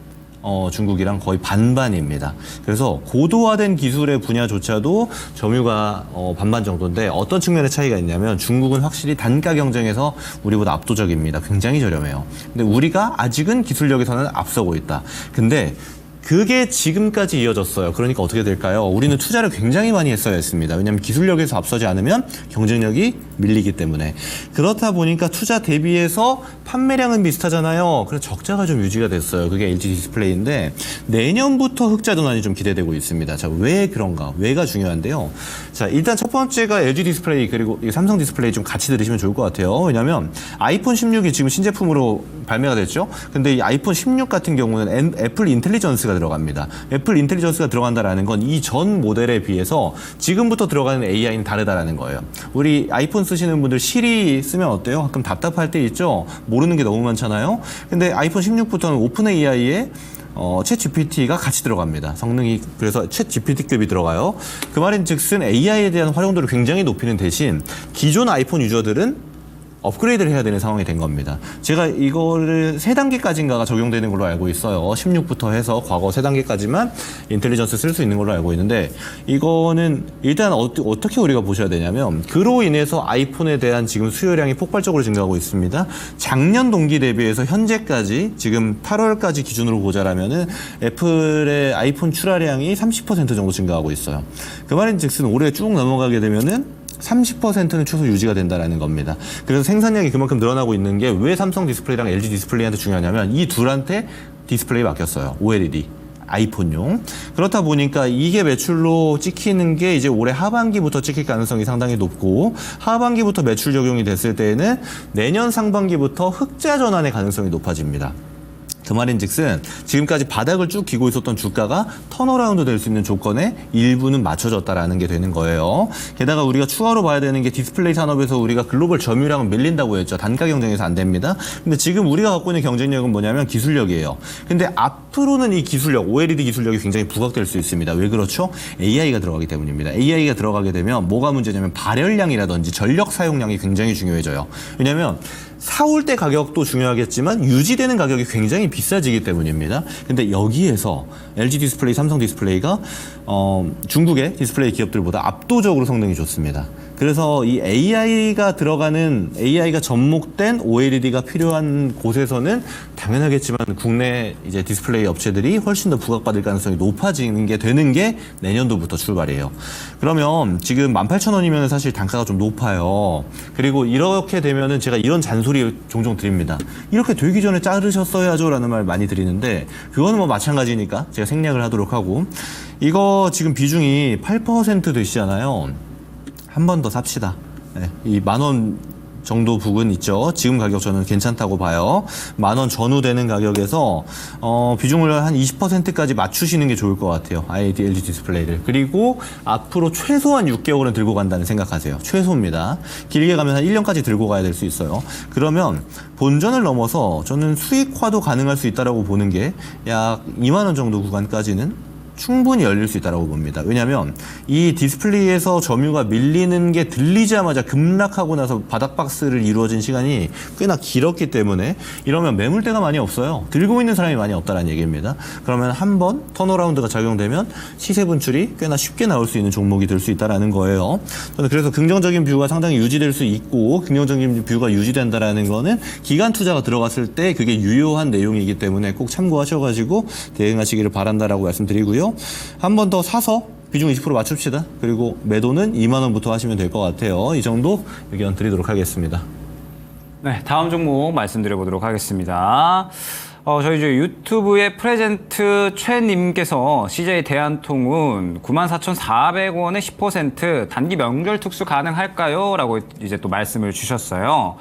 B: 중국이랑 거의 반반입니다. 그래서 고도화된 기술의 분야조차도 점유가 반반 정도인데 어떤 측면의 차이가 있냐면 중국은 확실히 단가 경쟁에서 우리보다 압도적입니다. 굉장히 저렴해요. 근데 우리가 아직은 기술력에서는 앞서고 있다. 근데 그게 지금까지 이어졌어요. 그러니까 어떻게 될까요? 우리는 투자를 굉장히 많이 했어야 했습니다. 왜냐하면 기술력에서 앞서지 않으면 경쟁력이 밀리기 때문에. 그렇다 보니까 투자 대비해서 판매량은 비슷하잖아요. 그래서 적자가 좀 유지가 됐어요. 그게 LG 디스플레이인데 내년부터 흑자 전환이 좀 기대되고 있습니다. 자, 왜 그런가? 왜가 중요한데요. 자, 일단 첫 번째가 LG 디스플레이 그리고 삼성 디스플레이 좀 같이 들으시면 좋을 것 같아요. 왜냐하면 아이폰 16이 지금 신제품으로 발매가 됐죠. 근데 이 아이폰 16 같은 경우는 애플 인텔리전스가 들어갑니다. 애플 인텔리전스가 들어간다라는 건 이 전 모델에 비해서 지금부터 들어가는 AI는 다르다라는 거예요. 우리 아이폰 쓰시는 분들 시리 쓰면 어때요? 가끔 답답할 때 있죠? 모르는 게 너무 많잖아요. 근데 아이폰 16부터는 오픈 AI에 챗 GPT가 같이 들어갑니다. 성능이 그래서 챗 GPT급이 들어가요. 그 말인 즉슨 AI에 대한 활용도를 굉장히 높이는 대신 기존 아이폰 유저들은 업그레이드를 해야 되는 상황이 된 겁니다. 제가 이거를 3단계까지인가가 적용되는 걸로 알고 있어요. 16부터 해서 과거 3단계까지만 인텔리전스 쓸 수 있는 걸로 알고 있는데 이거는 일단 어떻게 우리가 보셔야 되냐면 그로 인해서 아이폰에 대한 지금 수요량이 폭발적으로 증가하고 있습니다. 작년 동기 대비해서 현재까지 지금 8월까지 기준으로 보자라면은 애플의 아이폰 출하량이 30% 정도 증가하고 있어요. 그 말인 즉슨 올해 쭉 넘어가게 되면은 30%는 최소 유지가 된다는 겁니다. 그래서 생산량이 그만큼 늘어나고 있는 게 왜 삼성 디스플레이랑 LG 디스플레이한테 중요하냐면 이 둘한테 디스플레이 맡겼어요. OLED. 아이폰용. 그렇다 보니까 이게 매출로 찍히는 게 이제 올해 하반기부터 찍힐 가능성이 상당히 높고 하반기부터 매출 적용이 됐을 때에는 내년 상반기부터 흑자 전환의 가능성이 높아집니다. 그 말인 즉슨 지금까지 바닥을 쭉 기고 있었던 주가가 턴어라운드 될 수 있는 조건에 일부는 맞춰졌다라는 게 되는 거예요. 게다가 우리가 추가로 봐야 되는 게 디스플레이 산업에서 우리가 글로벌 점유량은 밀린다고 했죠. 단가 경쟁에서 안 됩니다. 근데 지금 우리가 갖고 있는 경쟁력은 뭐냐면 기술력이에요. 근데 앞으로는 이 기술력, OLED 기술력이 굉장히 부각될 수 있습니다. 왜 그렇죠? AI가 들어가기 때문입니다. AI가 들어가게 되면 뭐가 문제냐면 발열량이라든지 전력 사용량이 굉장히 중요해져요. 왜냐면 사올 때 가격도 중요하겠지만 유지되는 가격이 굉장히 비싸지기 때문입니다. 근데 여기에서 LG 디스플레이, 삼성 디스플레이가 중국의 디스플레이 기업들보다 압도적으로 성능이 좋습니다. 그래서 이 AI가 접목된 OLED가 필요한 곳에서는 당연하겠지만 국내 이제 디스플레이 업체들이 훨씬 더 부각받을 가능성이 높아지는 게 되는 게 내년도부터 출발이에요. 그러면 지금 18,000원이면 사실 단가가 좀 높아요. 그리고 이렇게 되면은 제가 이런 잔소리 종종 드립니다. 이렇게 되기 전에 자르셨어야죠 라는 말 많이 드리는데 그거는 뭐 마찬가지니까 제가 생략을 하도록 하고 이거 지금 비중이 8% 되시잖아요. 한 번 더 삽시다. 네, 이 10,000원 정도 부근 있죠. 지금 가격 저는 괜찮다고 봐요. 10,000원 전후 되는 가격에서 비중을 한 20%까지 맞추시는 게 좋을 것 같아요. IAD LG 디스플레이를. 그리고 앞으로 최소한 6개월은 들고 간다는 생각하세요. 최소입니다. 길게 가면 한 1년까지 들고 가야 될 수 있어요. 그러면 본전을 넘어서 저는 수익화도 가능할 수 있다고 보는 게 약 2만 원 정도 구간까지는 충분히 열릴 수 있다고 봅니다. 왜냐하면 이 디스플레이에서 점유가 밀리는 게 들리자마자 급락하고 나서 바닥 박스를 이루어진 시간이 꽤나 길었기 때문에 이러면 매물대가 많이 없어요. 들고 있는 사람이 많이 없다는 얘기입니다. 그러면 한번 턴어라운드가 작용되면 시세 분출이 꽤나 쉽게 나올 수 있는 종목이 될 수 있다는 거예요. 저는 그래서 긍정적인 뷰가 상당히 유지될 수 있고 긍정적인 뷰가 유지된다는 거는 기간 투자가 들어갔을 때 그게 유효한 내용이기 때문에 꼭 참고하셔가지고 대응하시기를 바란다라고 말씀드리고요. 한 번 더 사서 비중 20% 맞춥시다. 그리고 매도는 2만 원부터 하시면 될 것 같아요. 이 정도 의견 드리도록 하겠습니다.
A: 네, 다음 종목 말씀드려 보도록 하겠습니다. 저희 이제 유튜브의 프레젠트 최님께서 CJ 대한통운 94,400원에 10% 단기 명절 특수 가능할까요? 라고 이제 또 말씀을 주셨어요.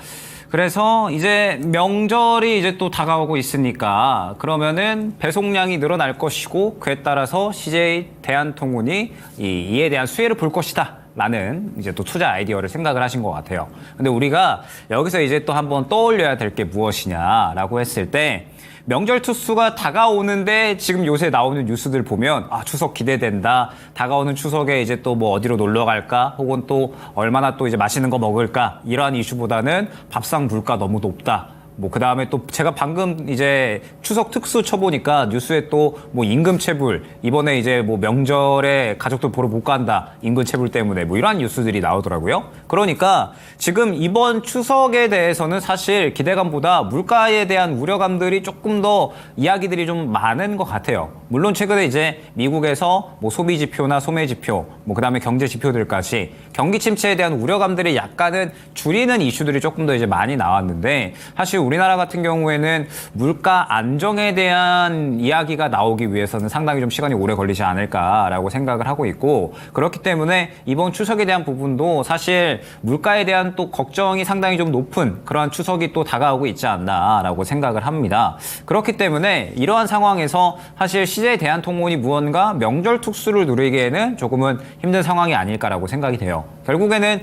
A: 그래서 이제 명절이 이제 또 다가오고 있으니까 그러면은 배송량이 늘어날 것이고 그에 따라서 CJ 대한통운이 이에 대한 수혜를 볼 것이다. 라는 이제 또 투자 아이디어를 생각을 하신 것 같아요. 근데 우리가 여기서 이제 또 한번 떠올려야 될 게 무엇이냐라고 했을 때 명절 특수가 다가오는데 지금 요새 나오는 뉴스들 보면 추석 기대된다. 다가오는 추석에 이제 또 뭐 어디로 놀러 갈까? 혹은 또 얼마나 또 이제 맛있는 거 먹을까? 이러한 이슈보다는 밥상 물가 너무 높다. 뭐 그다음에 또 제가 방금 이제 추석 특수 쳐보니까 뉴스에 또 뭐 임금 체불 이번에 이제 뭐 명절에 가족들 보러 못 간다 임금 체불 때문에 뭐 이러한 뉴스들이 나오더라고요. 그러니까 지금 이번 추석에 대해서는 사실 기대감보다 물가에 대한 우려감들이 조금 더 이야기들이 좀 많은 것 같아요. 물론 최근에 이제 미국에서 뭐 소비 지표나 소매 지표 뭐 그다음에 경제 지표들까지 경기 침체에 대한 우려감들이 약간은 줄이는 이슈들이 조금 더 이제 많이 나왔는데 사실 우리나라 같은 경우에는 물가 안정에 대한 이야기가 나오기 위해서는 상당히 좀 시간이 오래 걸리지 않을까라고 생각을 하고 있고 그렇기 때문에 이번 추석에 대한 부분도 사실 물가에 대한 또 걱정이 상당히 좀 높은 그러한 추석이 또 다가오고 있지 않나라고 생각을 합니다. 그렇기 때문에 이러한 상황에서 사실 CJ 대한통운이 무언가 명절 특수를 누리기에는 조금은 힘든 상황이 아닐까라고 생각이 돼요. 결국에는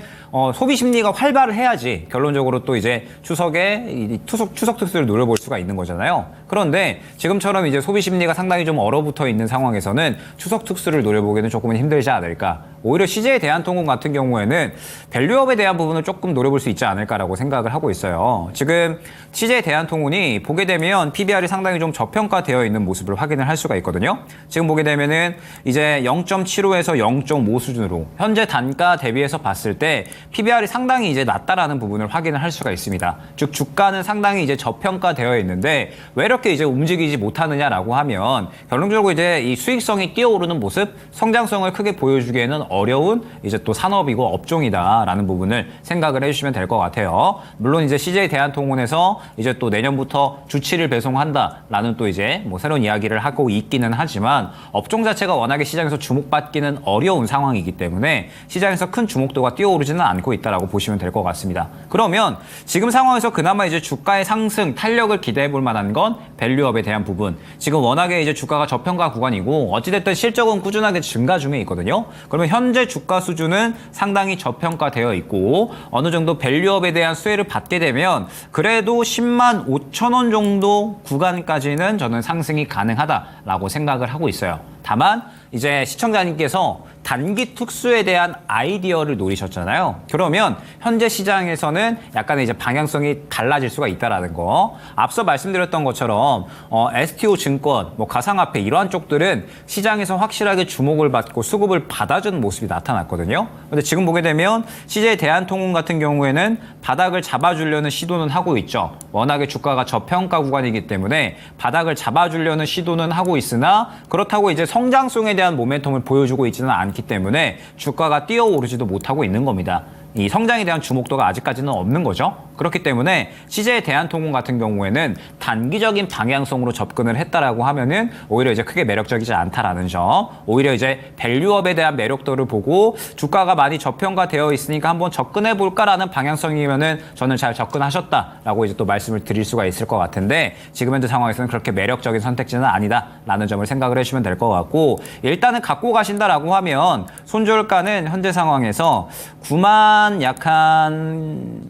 A: 소비 심리가 활발을 해야지 결론적으로 또 이제 추석에 추석 특수를 노려볼 수가 있는 거잖아요. 그런데 지금처럼 이제 소비 심리가 상당히 좀 얼어붙어 있는 상황에서는 추석 특수를 노려보기는 조금은 힘들지 않을까. 오히려 CJ 대한통운 같은 경우에는 밸류업에 대한 부분을 조금 노려볼 수 있지 않을까라고 생각을 하고 있어요. 지금 CJ 대한통운이 보게 되면 PBR이 상당히 좀 저평가되어 있는 모습을 확인을 할 수가 있거든요. 지금 보게 되면은 이제 0.75에서 0.5 수준으로 현재 단가 대비해서 봤을 때 PBR이 상당히 이제 낮다라는 부분을 확인을 할 수가 있습니다. 즉 주가는 상당히 이제 저평가되어 있는데 왜 이렇게 이제 움직이지 못하느냐라고 하면 결론적으로 이제 이 수익성이 뛰어오르는 모습, 성장성을 크게 보여주기에는 어려운 이제 또 산업이고 업종이다라는 부분을 생각을 해주시면 될 것 같아요. 물론 이제 CJ 대한통운에서 이제 또 내년부터 주치를 배송한다라는 또 이제 뭐 새로운 이야기를 하고 있기는 하지만 업종 자체가 워낙에 시장에서 주목받기는 어려운 상황이기 때문에 시장에서 큰 주목도가 뛰어오르지는 않고 있다라고 보시면 될 것 같습니다. 그러면 지금 상황에서 그나마 이제 주가의 상승 탄력을 기대해 볼 만한 건 밸류업에 대한 부분. 지금 워낙에 이제 주가가 저평가 구간이고 어찌됐든 실적은 꾸준하게 증가 중에 있거든요. 그러면 현재 주가 수준은 상당히 저평가되어 있고 어느 정도 밸류업에 대한 수혜를 받게 되면 그래도 10만 5천 원 정도 구간까지는 저는 상승이 가능하다라고 생각을 하고 있어요. 다만 이제 시청자님께서 단기 특수에 대한 아이디어를 노리셨잖아요. 그러면 현재 시장에서는 약간의 이제 방향성이 달라질 수가 있다라는 거. 앞서 말씀드렸던 것처럼 STO 증권, 뭐 가상화폐 이러한 쪽들은 시장에서 확실하게 주목을 받고 수급을 받아주는 모습이 나타났거든요. 근데 지금 보게 되면 CJ 대한통운 같은 경우에는 바닥을 잡아주려는 시도는 하고 있죠. 워낙에 주가가 저평가 구간이기 때문에 바닥을 잡아주려는 시도는 하고 있으나 그렇다고 이제 성장성에 대한 모멘텀을 보여주고 있지는 않기 때문에 주가가 뛰어오르지도 못하고 있는 겁니다. 이 성장에 대한 주목도가 아직까지는 없는 거죠. 그렇기 때문에 CJ 대한통운 같은 경우에는 단기적인 방향성으로 접근을 했다라고 하면은 오히려 이제 크게 매력적이지 않다라는 점. 오히려 이제 밸류업에 대한 매력도를 보고 주가가 많이 저평가되어 있으니까 한번 접근해 볼까라는 방향성이면은 저는 잘 접근하셨다라고 이제 또 말씀을 드릴 수가 있을 것 같은데 지금 현재 상황에서는 그렇게 매력적인 선택지는 아니다라는 점을 생각을 해주시면 될 것 같고 일단은 갖고 가신다라고 하면 손절가는 현재 상황에서 9만 약한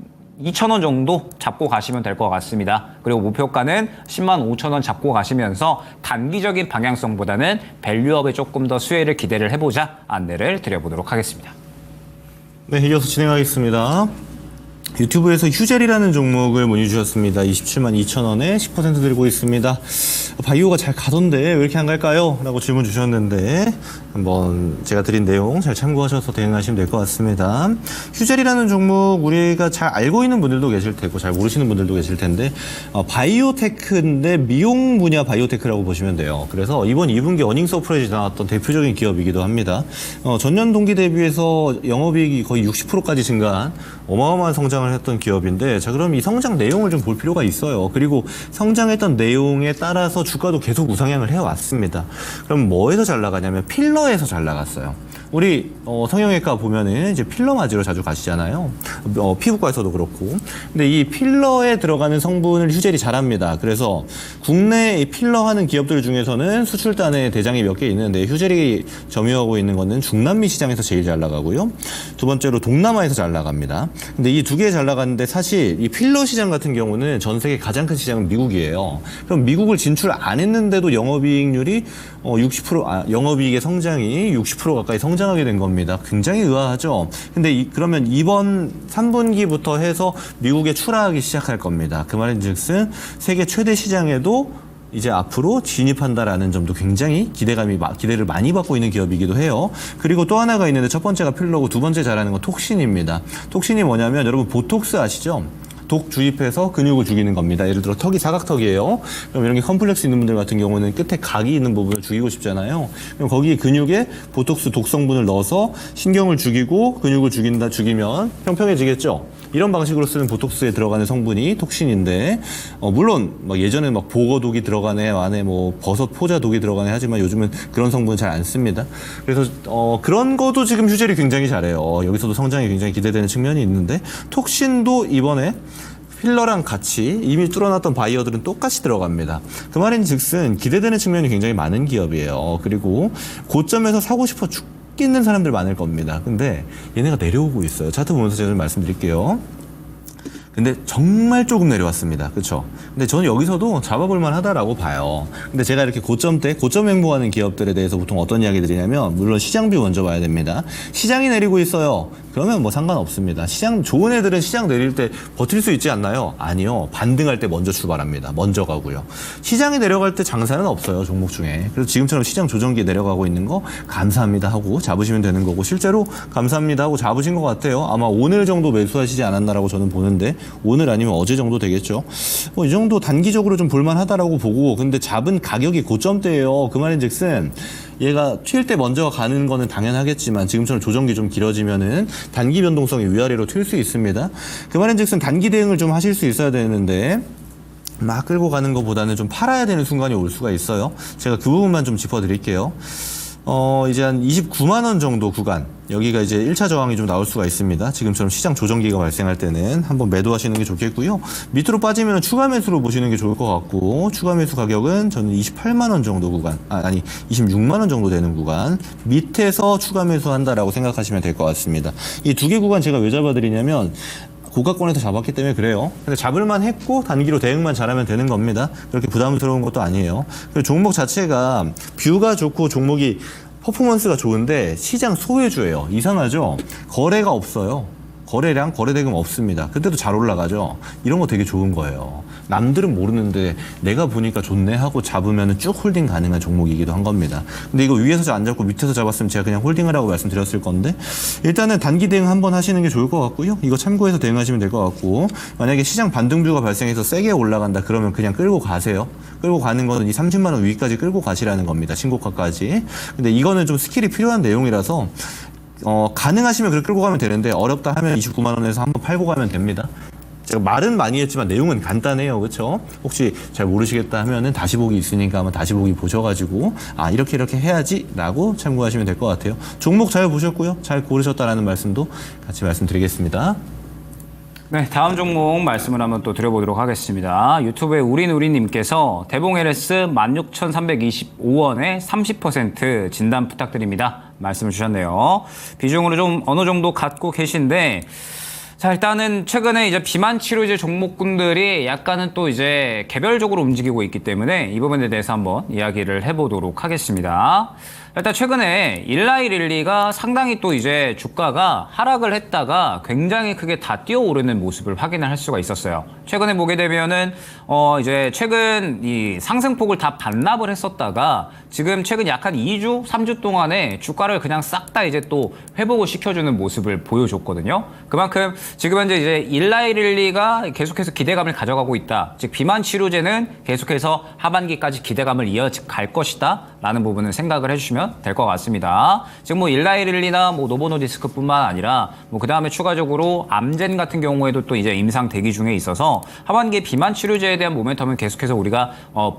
A: 2,000원 정도 잡고 가시면 될 것 같습니다. 그리고 목표가는 10만 5천원 잡고 가시면서 단기적인 방향성보다는 밸류업에 조금 더 수혜를 기대를 해보자 안내를 드려보도록 하겠습니다.
B: 네, 이어서 진행하겠습니다. 유튜브에서 휴젤이라는 종목을 문의 주셨습니다. 27만 2천원에 10% 들고 있습니다. 바이오가 잘 가던데 왜 이렇게 안 갈까요? 라고 질문 주셨는데 한번 제가 드린 내용 잘 참고하셔서 대응하시면 될 것 같습니다. 휴젤이라는 종목 우리가 잘 알고 있는 분들도 계실 테고 잘 모르시는 분들도 계실 텐데 바이오테크인데 미용 분야 바이오테크라고 보시면 돼요. 그래서 이번 2분기 어닝 서프라이즈 나왔던 대표적인 기업이기도 합니다. 전년 동기 대비해서 영업이익이 거의 60%까지 증가한 어마어마한 성장을 했던 기업인데 자 그럼 이 성장 내용을 좀 볼 필요가 있어요. 그리고 성장했던 내용에 따라서 주가도 계속 우상향을 해왔습니다. 그럼 뭐에서 잘 나가냐면 필러에서 잘 나갔어요. 우리 성형외과 보면은 이제 필러 맞으러 자주 가시잖아요. 피부과에서도 그렇고. 근데 이 필러에 들어가는 성분을 휴젤이 잘합니다. 그래서 국내 필러 하는 기업들 중에서는 수출단에 대장이 몇 개 있는데 휴젤이 점유하고 있는 거는 중남미 시장에서 제일 잘 나가고요. 두 번째로 동남아에서 잘 나갑니다. 근데 이 두 개 잘 나가는데 사실 이 필러 시장 같은 경우는 전 세계 가장 큰 시장은 미국이에요. 그럼 미국을 진출 안 했는데도 영업이익률이 60% 영업이익의 성장이 60% 가까이 성장하게 된 겁니다. 굉장히 의아하죠. 근데 그러면 이번 3분기부터 해서 미국에 출하하기 시작할 겁니다. 그 말인즉슨 세계 최대 시장에도 이제 앞으로 진입한다라는 점도 굉장히 기대를 많이 받고 있는 기업이기도 해요. 그리고 또 하나가 있는데 첫 번째가 필러고 두 번째 잘하는 건 톡신입니다. 톡신이 뭐냐면 여러분 보톡스 아시죠? 독 주입해서 근육을 죽이는 겁니다. 예를 들어 턱이 사각턱이에요. 그럼 이런 게 컴플렉스 있는 분들 같은 경우는 끝에 각이 있는 부분을 죽이고 싶잖아요. 그럼 거기 근육에 보톡스 독성분을 넣어서 신경을 죽이고 근육을 죽이면 평평해지겠죠. 이런 방식으로 쓰는 보톡스에 들어가는 성분이 톡신인데 물론 막 예전에 막 보거독이 들어가네 안에 뭐 버섯 포자 독이 들어가네 하지만 요즘은 그런 성분 잘 안 씁니다. 그래서 그런 것도 지금 휴젤이 굉장히 잘해요. 여기서도 성장이 굉장히 기대되는 측면이 있는데 톡신도 이번에 필러랑 같이 이미 뚫어놨던 바이어들은 똑같이 들어갑니다. 그 말인즉슨 기대되는 측면이 굉장히 많은 기업이에요. 그리고 고점에서 사고 싶어 죽겠는 사람들 많을 겁니다. 근데 얘네가 내려오고 있어요. 차트 보면서 제가 좀 말씀드릴게요. 근데 정말 조금 내려왔습니다. 그렇죠? 근데 저는 여기서도 잡아볼 만하다라고 봐요. 근데 제가 이렇게 고점 행보하는 기업들에 대해서 보통 어떤 이야기 드리냐면 물론 시장비 먼저 봐야 됩니다. 시장이 내리고 있어요. 그러면 뭐 상관없습니다. 좋은 애들은 시장 내릴 때 버틸 수 있지 않나요? 아니요. 반등할 때 먼저 출발합니다. 먼저 가고요. 시장이 내려갈 때 장사는 없어요. 종목 중에. 그래서 지금처럼 시장 조정기에 내려가고 있는 거 감사합니다 하고 잡으시면 되는 거고 실제로 감사합니다 하고 잡으신 것 같아요. 아마 오늘 정도 매수하시지 않았나라고 저는 보는데 오늘 아니면 어제 정도 되겠죠. 이 정도 단기적으로 좀 볼만하다라고 보고 근데 잡은 가격이 고점대예요. 그 말인즉슨 얘가 튈 때 먼저 가는 거는 당연하겠지만 지금처럼 조정기 좀 길어지면은 단기 변동성이 위아래로 튈 수 있습니다. 그 말인즉슨 단기 대응을 좀 하실 수 있어야 되는데 막 끌고 가는 것보다는 좀 팔아야 되는 순간이 올 수가 있어요. 제가 그 부분만 좀 짚어드릴게요. 이제 한 29만 원 정도 구간 여기가 이제 1차 저항이 좀 나올 수가 있습니다. 지금처럼 시장 조정기가 발생할 때는 한번 매도하시는 게 좋겠고요. 밑으로 빠지면 추가 매수로 보시는 게 좋을 것 같고 추가 매수 가격은 저는 28만 원 정도 구간 26만 원 정도 되는 구간 밑에서 추가 매수한다라고 생각하시면 될 것 같습니다. 이 두 개 구간 제가 왜 잡아드리냐면 고가권에서 잡았기 때문에 그래요. 근데 잡을만 했고 단기로 대응만 잘하면 되는 겁니다. 그렇게 부담스러운 것도 아니에요. 그리고 종목 자체가 뷰가 좋고 종목이 퍼포먼스가 좋은데 시장 소외주예요. 이상하죠? 거래가 없어요. 거래량, 거래대금 없습니다. 근데도 잘 올라가죠? 이런 거 되게 좋은 거예요. 남들은 모르는데 내가 보니까 좋네 하고 잡으면 쭉 홀딩 가능한 종목이기도 한 겁니다. 근데 이거 위에서 안 잡고 밑에서 잡았으면 제가 그냥 홀딩을 하고 말씀드렸을 건데 일단은 단기 대응 한번 하시는 게 좋을 것 같고요. 이거 참고해서 대응하시면 될 것 같고 만약에 시장 반등뷰가 발생해서 세게 올라간다 그러면 그냥 끌고 가세요. 끌고 가는 거는 이 30만 원 위까지 끌고 가시라는 겁니다. 신고가까지. 근데 이거는 좀 스킬이 필요한 내용이라서 가능하시면 그렇게 끌고 가면 되는데 어렵다 하면 29만 원에서 한번 팔고 가면 됩니다. 제가 말은 많이 했지만 내용은 간단해요. 그렇죠? 혹시 잘 모르시겠다 하면은 다시 보기 있으니까 한번 다시 보기 보셔가지고 이렇게 해야지 라고 참고하시면 될 것 같아요. 종목 잘 보셨고요. 잘 고르셨다라는 말씀도 같이 말씀드리겠습니다.
A: 네, 다음 종목 말씀을 한번 또 드려보도록 하겠습니다. 유튜브에 우리누리님께서 대봉 LS 16,325원에 30% 진단 부탁드립니다. 말씀을 주셨네요. 비중으로 좀 어느 정도 갖고 계신데, 자, 일단은 최근에 이제 비만 치료제 종목군들이 약간은 또 이제 개별적으로 움직이고 있기 때문에 이 부분에 대해서 한번 이야기를 해보도록 하겠습니다. 일단 최근에 일라이릴리가 상당히 또 이제 주가가 하락을 했다가 굉장히 크게 다 뛰어오르는 모습을 확인을 할 수가 있었어요. 최근에 보게 되면은 이제 최근 이 상승폭을 다 반납을 했었다가 지금 최근 약 한 2주, 3주 동안에 주가를 그냥 싹 다 이제 또 회복을 시켜주는 모습을 보여줬거든요. 그만큼 지금 현재 이제 일라이릴리가 계속해서 기대감을 가져가고 있다. 즉 비만 치료제는 계속해서 하반기까지 기대감을 이어갈 것이다. 라는 부분을 생각을 해주시면 될 것 같습니다. 지금 뭐 일라이릴리나 뭐 노보노디스크뿐만 아니라 뭐 그 다음에 추가적으로 암젠 같은 경우에도 또 이제 임상 대기 중에 있어서 하반기에 비만 치료제에 대한 모멘텀은 계속해서 우리가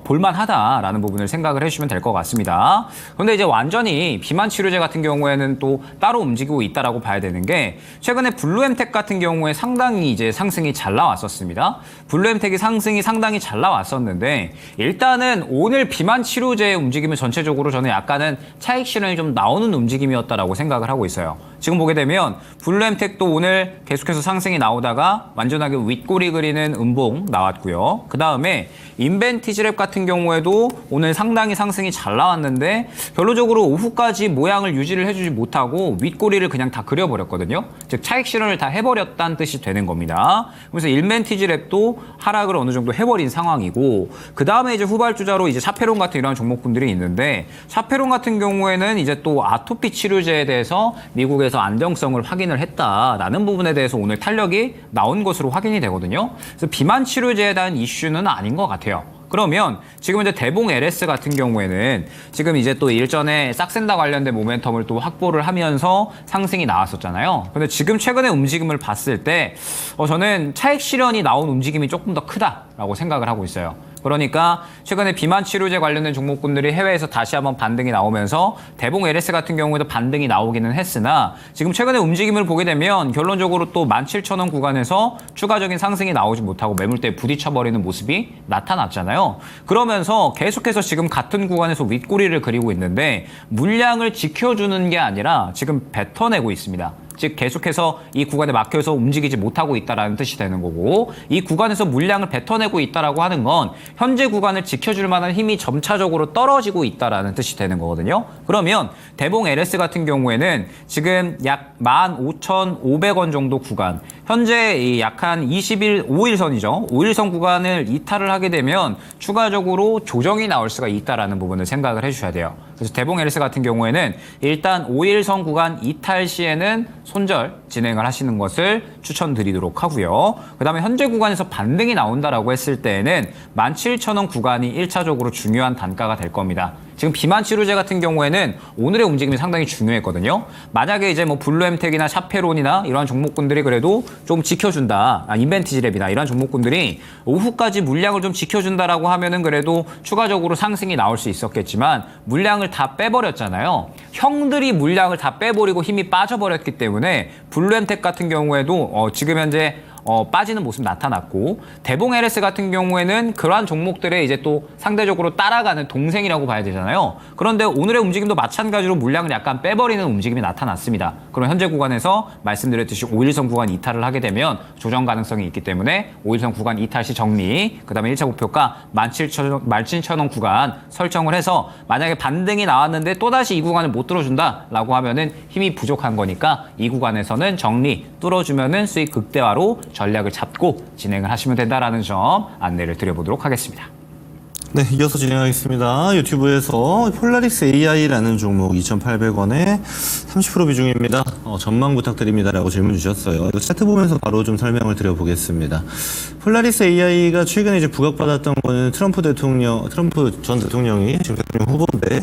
A: 볼만하다라는 부분을 생각을 해주시면 될 것 같습니다. 그런데 이제 완전히 비만 치료제 같은 경우에는 또 따로 움직이고 있다라고 봐야 되는 게 최근에 블루엠텍 같은 경우에 상당히 이제 상승이 잘 나왔었습니다. 블루엠텍이 상승이 상당히 잘 나왔었는데 일단은 오늘 비만 치료제의 움직임은 전체적으로 저는 약간은 차익 실현이 좀 나오는 움직임이었다라고 생각을 하고 있어요. 지금 보게 되면 블루엠텍도 오늘 계속해서 상승이 나오다가 완전하게 윗꼬리 그리는 음봉 나왔고요. 그 다음에 인벤티지랩 같은 경우에도 오늘 상당히 상승이 잘 나왔는데 결론적으로 오후까지 모양을 유지를 해주지 못하고 윗꼬리를 그냥 다 그려버렸거든요. 즉 차익 실현을 다 해버렸다는 뜻이 되는 겁니다. 그래서 인벤티지랩도 하락을 어느 정도 해버린 상황이고 그 다음에 이제 후발주자로 이제 샤페론 같은 이런 종목분들이 있는데 샤페론 같은 경우에는 이제 또 아토피 치료제에 대해서 미국에서 안정성을 확인을 했다라는 부분에 대해서 오늘 탄력이 나온 것으로 확인이 되거든요. 그래서 비만 치료제에 대한 이슈는 아닌 것 같아요. 그러면 지금 이제 대봉 LS 같은 경우에는 지금 이제 또 일전에 싹센다 관련된 모멘텀을 또 확보를 하면서 상승이 나왔었잖아요. 근데 지금 최근의 움직임을 봤을 때 저는 차익 실현이 나온 움직임이 조금 더 크다라고 생각을 하고 있어요. 그러니까 최근에 비만 치료제 관련된 종목군들이 해외에서 다시 한번 반등이 나오면서 대봉 LS 같은 경우에도 반등이 나오기는 했으나 지금 최근에 움직임을 보게 되면 결론적으로 또 17,000원 구간에서 추가적인 상승이 나오지 못하고 매물대에 부딪혀버리는 모습이 나타났잖아요. 그러면서 계속해서 지금 같은 구간에서 윗꼬리를 그리고 있는데 물량을 지켜주는 게 아니라 지금 뱉어내고 있습니다. 즉 계속해서 이 구간에 막혀서 움직이지 못하고 있다라는 뜻이 되는 거고 이 구간에서 물량을 뱉어내고 있다라고 하는 건 현재 구간을 지켜줄 만한 힘이 점차적으로 떨어지고 있다라는 뜻이 되는 거거든요. 그러면 대봉 LS 같은 경우에는 지금 약 15,500원 정도 구간 현재 약한 20일 5일선이죠. 5일선 구간을 이탈을 하게 되면 추가적으로 조정이 나올 수가 있다라는 부분을 생각을 해주셔야 돼요. 그래서 대봉 LS 같은 경우에는 일단 5일선 구간 이탈 시에는 손절 진행을 하시는 것을 추천드리도록 하고요. 그 다음에 현재 구간에서 반등이 나온다라고 했을 때에는 17,000원 구간이 1차적으로 중요한 단가가 될 겁니다. 지금 비만 치료제 같은 경우에는 오늘의 움직임이 상당히 중요했거든요. 만약에 이제 뭐 블루엠텍이나 샤페론이나 이러한 종목군들이 그래도 좀 지켜준다, 인벤티지랩이나 이러한 종목군들이 오후까지 물량을 좀 지켜준다라고 하면은 그래도 추가적으로 상승이 나올 수 있었겠지만 물량을 다 빼버렸잖아요. 형들이 물량을 다 빼버리고 힘이 빠져버렸기 때문에 블루엠텍 같은 경우에도 지금 현재 빠지는 모습 나타났고 대봉 LS 같은 경우에는 그러한 종목들의 이제 또 상대적으로 따라가는 동생이라고 봐야 되잖아요. 그런데 오늘의 움직임도 마찬가지로 물량을 약간 빼버리는 움직임이 나타났습니다. 그럼 현재 구간에서 말씀드렸듯이 5일선 구간 이탈을 하게 되면 조정 가능성이 있기 때문에 5일선 구간 이탈 시 정리, 그 다음에 1차 목표가 17,000원 구간 설정을 해서 만약에 반등이 나왔는데 또다시 이 구간을 못 뚫어준다라고 하면은 힘이 부족한 거니까 이 구간에서는 정리, 뚫어주면은 수익 극대화로 전략을 잡고 진행을 하시면 된다라는 점 안내를 드려보도록 하겠습니다.
B: 네, 이어서 진행하겠습니다. 유튜브에서 폴라리스 AI라는 종목 2,800원에 30% 비중입니다. 전망 부탁드립니다라고 질문 주셨어요. 이거 차트 보면서 바로 좀 설명을 드려보겠습니다. 폴라리스 AI가 최근에 이제 부각받았던 거는 트럼프 전 대통령이 지금 대통령 후보인데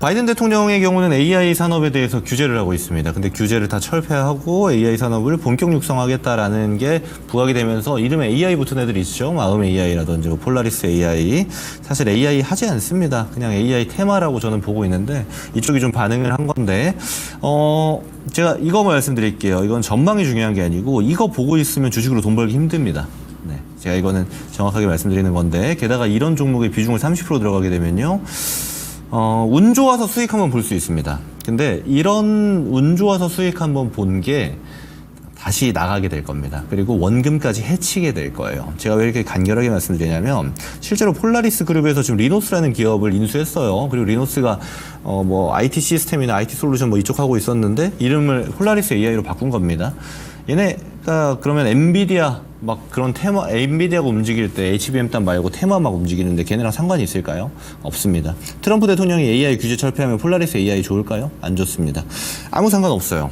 B: 바이든 대통령의 경우는 AI 산업에 대해서 규제를 하고 있습니다. 근데 규제를 다 철폐하고 AI 산업을 본격 육성하겠다라는 게 부각이 되면서 이름에 AI 붙은 애들이 있죠. 마음 AI라든지 폴라리스 AI. 사실 AI 하지 않습니다. 그냥 AI 테마라고 저는 보고 있는데 이쪽이 좀 반응을 한 건데 제가 이거 말씀드릴게요. 이건 전망이 중요한 게 아니고 이거 보고 있으면 주식으로 돈 벌기 힘듭니다. 네, 제가 이거는 정확하게 말씀드리는 건데 게다가 이런 종목의 비중을 30% 들어가게 되면요. 운 좋아서 수익 한번 볼 수 있습니다. 근데 이런 운 좋아서 수익 한번 본 게 다시 나가게 될 겁니다. 그리고 원금까지 해치게 될 거예요. 제가 왜 이렇게 간결하게 말씀드리냐면 실제로 폴라리스 그룹에서 지금 리노스라는 기업을 인수했어요. 그리고 리노스가 뭐 IT 시스템이나 IT 솔루션 뭐 이쪽 하고 있었는데 이름을 폴라리스 AI로 바꾼 겁니다. 얘네가 그러면 엔비디아 막 그런 테마, 엔비디아가 움직일 때 HBM 단 말고 테마 막 움직이는데 걔네랑 상관이 있을까요? 없습니다. 트럼프 대통령이 AI 규제 철폐하면 폴라리스 AI 좋을까요? 안 좋습니다. 아무 상관없어요.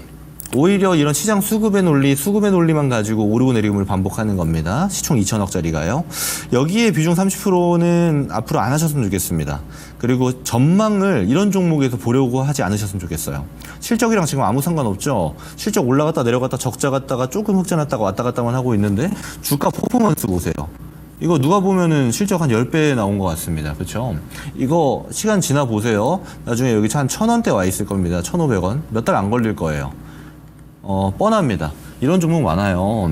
B: 오히려 이런 시장 수급의 논리만 가지고 오르고 내리고를 반복하는 겁니다. 시총 2천억짜리가요. 여기에 비중 30%는 앞으로 안 하셨으면 좋겠습니다. 그리고 전망을 이런 종목에서 보려고 하지 않으셨으면 좋겠어요. 실적이랑 지금 아무 상관없죠. 실적 올라갔다 내려갔다 적자 갔다가 조금 흑자 났다가 왔다 갔다만 하고 있는데 주가 퍼포먼스 보세요. 이거 누가 보면은 실적 한 10배 나온 것 같습니다. 그렇죠? 이거 시간 지나 보세요. 나중에 여기 한 1,000원대 와 있을 겁니다. 1,500원. 몇 달 안 걸릴 거예요. 뻔합니다. 이런 종목 많아요.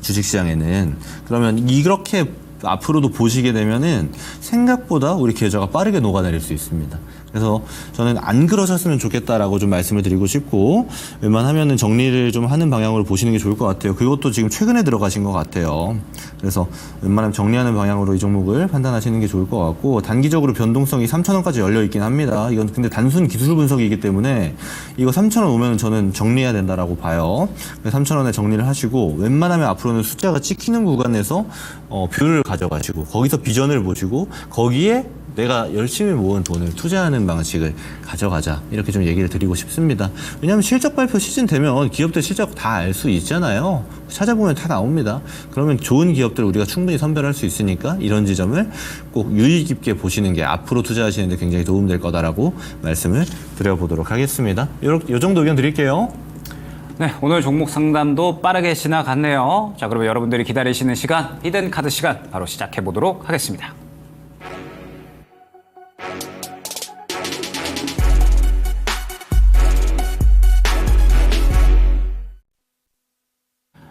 B: 주식시장에는. 그러면 이렇게 앞으로도 보시게 되면은 생각보다 우리 계좌가 빠르게 녹아내릴 수 있습니다. 그래서 저는 안 그러셨으면 좋겠다라고 좀 말씀을 드리고 싶고 웬만하면은 정리를 좀 하는 방향으로 보시는 게 좋을 것 같아요. 그것도 지금 최근에 들어가신 것 같아요. 그래서 웬만하면 정리하는 방향으로 이 종목을 판단하시는 게 좋을 것 같고 단기적으로 변동성이 3,000원까지 열려 있긴 합니다. 이건 근데 단순 기술 분석이기 때문에 이거 3,000원 오면 저는 정리해야 된다라고 봐요. 3,000원에 정리를 하시고 웬만하면 앞으로는 숫자가 찍히는 구간에서 뷰를 가져가시고 거기서 비전을 보시고 거기에 내가 열심히 모은 돈을 투자하는 방식을 가져가자 이렇게 좀 얘기를 드리고 싶습니다. 왜냐하면 실적 발표 시즌 되면 기업들 실적 다 알 수 있잖아요. 찾아보면 다 나옵니다. 그러면 좋은 기업들을 우리가 충분히 선별할 수 있으니까 이런 지점을 꼭 유의 깊게 보시는 게 앞으로 투자하시는 데 굉장히 도움될 거다라고 말씀을 드려보도록 하겠습니다. 요 정도 의견 드릴게요.
A: 네, 오늘 종목 상담도 빠르게 지나갔네요. 자, 그러면 여러분들이 기다리시는 시간, 히든 카드 시간 바로 시작해 보도록 하겠습니다.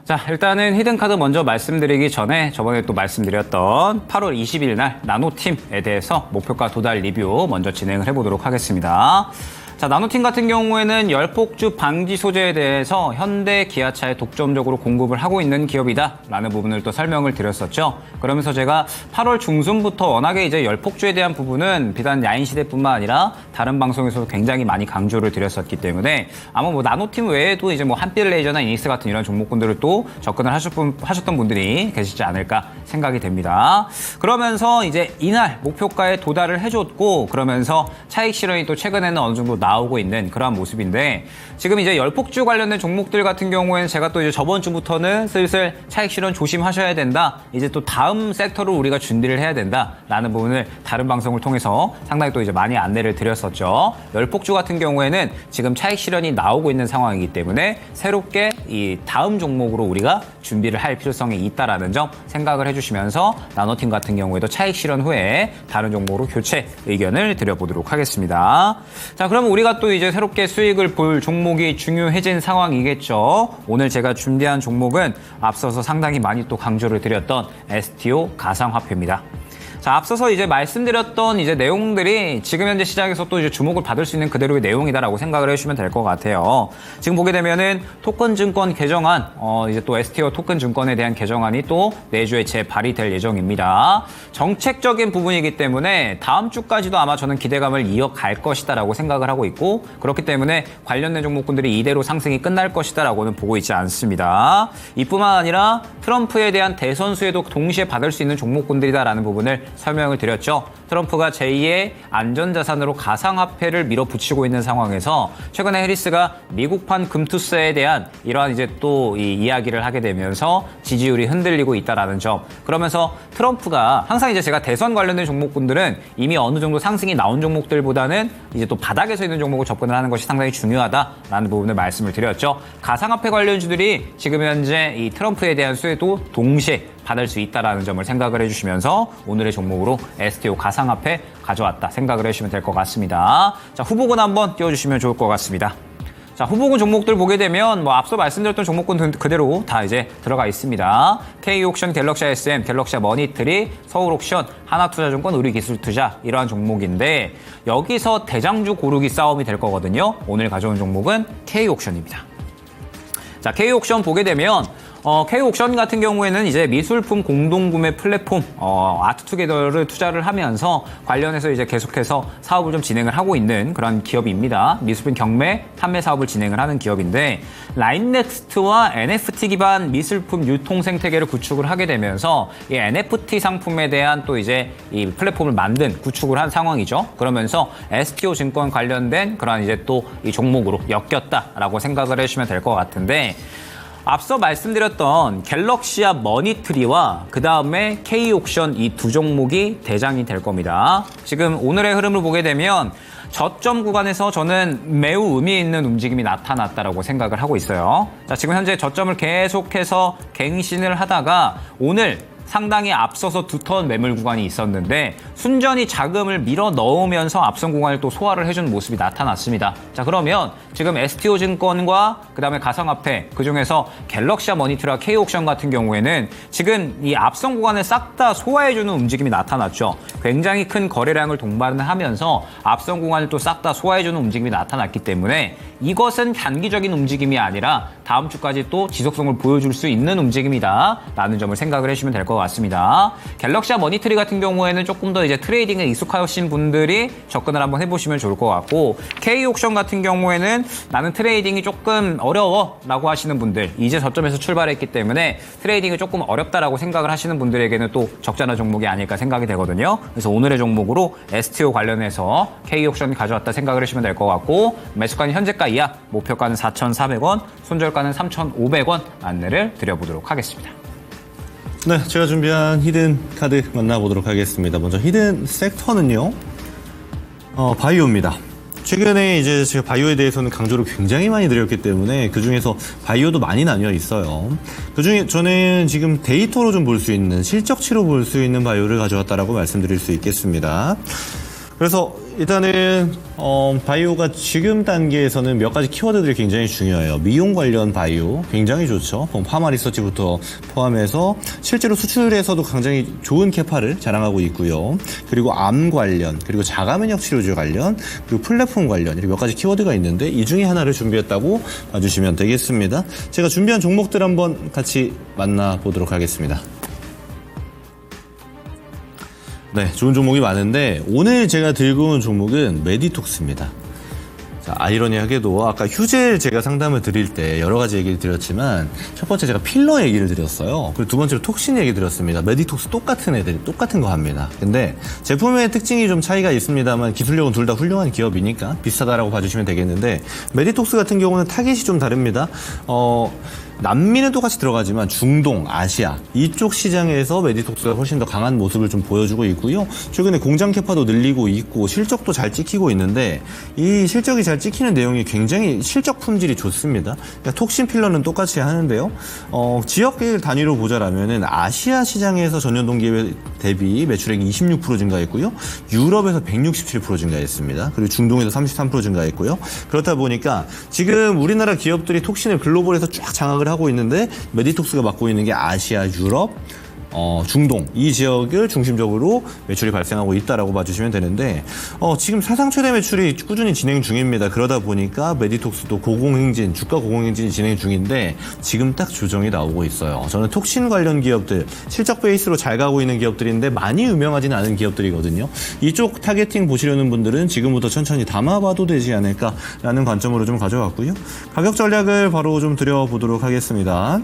A: 자, 일단은 히든카드 먼저 말씀드리기 전에 저번에 또 말씀드렸던 8월 20일 날 나노팀에 대해서 목표가 도달 리뷰 먼저 진행을 해보도록 하겠습니다. 자, 나노팀 같은 경우에는 열폭주 방지 소재에 대해서 현대 기아차에 독점적으로 공급을 하고 있는 기업이다 라는 부분을 또 설명을 드렸었죠. 그러면서 제가 8월 중순부터 워낙에 이제 열폭주에 대한 부분은 비단 야인시대뿐만 아니라 다른 방송에서도 굉장히 많이 강조를 드렸었기 때문에 아마 뭐 나노팀 외에도 이제 뭐 한빛레이저나 이닉스 같은 이런 종목군들을 또 접근을 하셨던 분들이 계시지 않을까 생각이 됩니다. 그러면서 이제 이날 목표가에 도달을 해줬고 그러면서 차익 실현이 또 최근에는 어느 정도 나오고 있는 그러한 모습인데 지금 이제 열폭주 관련된 종목들 같은 경우에는 제가 또 이제 저번 주부터는 슬슬 차익 실현 조심하셔야 된다. 이제 또 다음 섹터를 우리가 준비를 해야 된다라는 부분을 다른 방송을 통해서 상당히 또 이제 많이 안내를 드렸었죠. 열폭주 같은 경우에는 지금 차익 실현이 나오고 있는 상황이기 때문에 새롭게 이 다음 종목으로 우리가 준비를 할 필요성이 있다라는 점 생각을 해주시면서 나노팀 같은 경우에도 차익 실현 후에 다른 종목으로 교체 의견을 드려보도록 하겠습니다. 자, 그러면 우리가 또 이제 새롭게 수익을 볼 종목이 중요해진 상황이겠죠. 오늘 제가 준비한 종목은 앞서서 상당히 많이 또 강조를 드렸던 STO 가상화폐입니다. 자, 앞서서 이제 말씀드렸던 이제 내용들이 지금 현재 시장에서 또 이제 주목을 받을 수 있는 그대로의 내용이다라고 생각을 해주시면 될 것 같아요. 지금 보게 되면은 토큰 증권 개정안, 이제 또 STO 토큰 증권에 대한 개정안이 또 내주에 재발이 될 예정입니다. 정책적인 부분이기 때문에 다음 주까지도 아마 저는 기대감을 이어갈 것이다라고 생각을 하고 있고 그렇기 때문에 관련된 종목군들이 이대로 상승이 끝날 것이다라고는 보고 있지 않습니다. 이뿐만 아니라 트럼프에 대한 대선 수혜도 동시에 받을 수 있는 종목군들이다라는 부분을 설명을 드렸죠. 트럼프가 제2의 안전자산으로 가상화폐를 밀어붙이고 있는 상황에서 최근에 해리스가 미국판 금투세에 대한 이러한 이제 또 이 이야기를 하게 되면서 지지율이 흔들리고 있다라는 점. 그러면서 트럼프가 항상 이제 제가 대선 관련된 종목군들은 이미 어느 정도 상승이 나온 종목들보다는 이제 또 바닥에 서 있는 종목을 접근을 하는 것이 상당히 중요하다라는 부분을 말씀을 드렸죠. 가상화폐 관련주들이 지금 현재 이 트럼프에 대한 수혜도 동시에 받을 수 있다라는 점을 생각을 해주시면서 오늘의 종목으로 STO 가상화폐 가져왔다 생각을 해주시면 될 것 같습니다. 자, 후보군 한번 띄워주시면 좋을 것 같습니다. 자, 후보군 종목들 보게 되면 뭐 앞서 말씀드렸던 종목군 그대로 다 이제 들어가 있습니다. K옥션, 갤럭시아 SM, 갤럭시아 머니트리, 서울옥션, 하나투자증권, 우리기술투자 이러한 종목인데 여기서 대장주 고르기 싸움이 될 거거든요. 오늘 가져온 종목은 K옥션입니다. 자, K옥션 보게 되면 K옥션 같은 경우에는 이제 미술품 공동구매 플랫폼 아트투게더를 투자를 하면서 관련해서 이제 계속해서 사업을 좀 진행을 하고 있는 그런 기업입니다. 미술품 경매, 판매 사업을 진행을 하는 기업인데 라인넥스트와 NFT 기반 미술품 유통 생태계를 구축을 하게 되면서 이 NFT 상품에 대한 또 이제 이 플랫폼을 구축을 한 상황이죠. 그러면서 STO 증권 관련된 그런 이제 또 이 종목으로 엮였다라고 생각을 해주시면 될 것 같은데 앞서 말씀드렸던 갤럭시아 머니트리와 그 다음에 K옥션 이 두 종목이 대장이 될 겁니다. 지금 오늘의 흐름을 보게 되면 저점 구간에서 저는 매우 의미 있는 움직임이 나타났다라고 생각을 하고 있어요. 자, 지금 현재 저점을 계속해서 갱신을 하다가 오늘 상당히 앞서서 두터운 매물 구간이 있었는데 순전히 자금을 밀어 넣으면서 앞선 구간을 또 소화를 해주는 모습이 나타났습니다. 자, 그러면 지금 STO 증권과 그 다음에 가상화폐 그중에서 갤럭시아 머니트리와 K옥션 같은 경우에는 지금 이 앞선 구간을 싹 다 소화해주는 움직임이 나타났죠. 굉장히 큰 거래량을 동반을 하면서 앞선 구간을 또 싹 다 소화해주는 움직임이 나타났기 때문에 이것은 단기적인 움직임이 아니라 다음 주까지 또 지속성을 보여줄 수 있는 움직임이다 라는 점을 생각을 해주시면 될 것 같습니다. 갤럭시아 머니트리 같은 경우에는 조금 더 이제 트레이딩에 익숙하신 분들이 접근을 한번 해보시면 좋을 것 같고 K옥션 같은 경우에는 나는 트레이딩이 조금 어려워 라고 하시는 분들 이제 저점에서 출발했기 때문에 트레이딩이 조금 어렵다라고 생각을 하시는 분들에게는 또 적절한 종목이 아닐까 생각이 되거든요. 그래서 오늘의 종목으로 STO 관련해서 K옥션 가져왔다 생각을 하시면 될 것 같고 매수가는 현재가 이하, 목표가는 4,400원, 손절가는 3,500원 안내를 드려보도록 하겠습니다.
B: 네, 제가 준비한 히든 카드 만나보도록 하겠습니다. 먼저 히든 섹터는요, 바이오입니다. 최근에 이제 제가 바이오에 대해서는 강조를 굉장히 많이 드렸기 때문에 그 중에서 바이오도 많이 나뉘어 있어요. 그 중에 저는 지금 데이터로 좀 볼 수 있는 실적치로 볼 수 있는 바이오를 가져왔다라고 말씀드릴 수 있겠습니다. 그래서 일단은 바이오가 지금 단계에서는 몇 가지 키워드들이 굉장히 중요해요. 미용 관련 바이오 굉장히 좋죠. 파마 리서치부터 포함해서 실제로 수출에서도 굉장히 좋은 캐파를 자랑하고 있고요. 그리고 암 관련, 그리고 자가면역 치료제 관련, 그리고 플랫폼 관련 이렇게 몇 가지 키워드가 있는데 이 중에 하나를 준비했다고 봐주시면 되겠습니다. 제가 준비한 종목들 한번 같이 만나보도록 하겠습니다. 네, 좋은 종목이 많은데 오늘 제가 들고 온 종목은 메디톡스입니다. 자, 아이러니하게도 아까 휴젤 제가 상담을 드릴 때 여러 가지 얘기를 드렸지만 첫 번째 제가 필러 얘기를 드렸어요. 그리고 두 번째로 톡신 얘기 드렸습니다. 메디톡스 똑같은 애들이 똑같은 거 합니다. 근데 제품의 특징이 좀 차이가 있습니다만 기술력은 둘 다 훌륭한 기업이니까 비슷하다라고 봐주시면 되겠는데 메디톡스 같은 경우는 타겟이 좀 다릅니다. 남미는 똑같이 들어가지만 중동, 아시아 이쪽 시장에서 메디톡스가 훨씬 더 강한 모습을 좀 보여주고 있고요. 최근에 공장 캐파도 늘리고 있고 실적도 잘 찍히고 있는데 이 실적이 잘 찍히는 내용이 굉장히 실적 품질이 좋습니다. 그러니까 톡신 필러는 똑같이 하는데요. 지역 단위로 보자라면은 아시아 시장에서 전년 동기 대비 매출액이 26% 증가했고요. 유럽에서 167% 증가했습니다. 그리고 중동에서 33% 증가했고요. 그렇다 보니까 지금 우리나라 기업들이 톡신을 글로벌에서 쫙 장악을 하고 있는데 메디톡스가 맡고 있는 게 아시아, 유럽, 중동 이 지역을 중심적으로 매출이 발생하고 있다라고 봐주시면 되는데 지금 사상 최대 매출이 꾸준히 진행 중입니다. 그러다 보니까 메디톡스도 고공행진, 주가 고공행진이 진행 중인데 지금 딱 조정이 나오고 있어요. 저는 톡신 관련 기업들 실적 베이스로 잘 가고 있는 기업들인데 많이 유명하지는 않은 기업들이거든요. 이쪽 타겟팅 보시려는 분들은 지금부터 천천히 담아봐도 되지 않을까라는 관점으로 좀 가져왔고요. 가격 전략을 바로 좀 드려보도록 하겠습니다.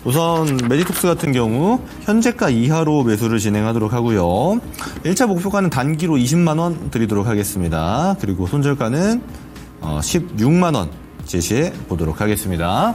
B: 우선 메디톡스 같은 경우 현재가 이하로 매수를 진행하도록 하고요. 1차 목표가는 단기로 20만 원 드리도록 하겠습니다. 그리고 손절가는 16만 원 제시해 보도록 하겠습니다.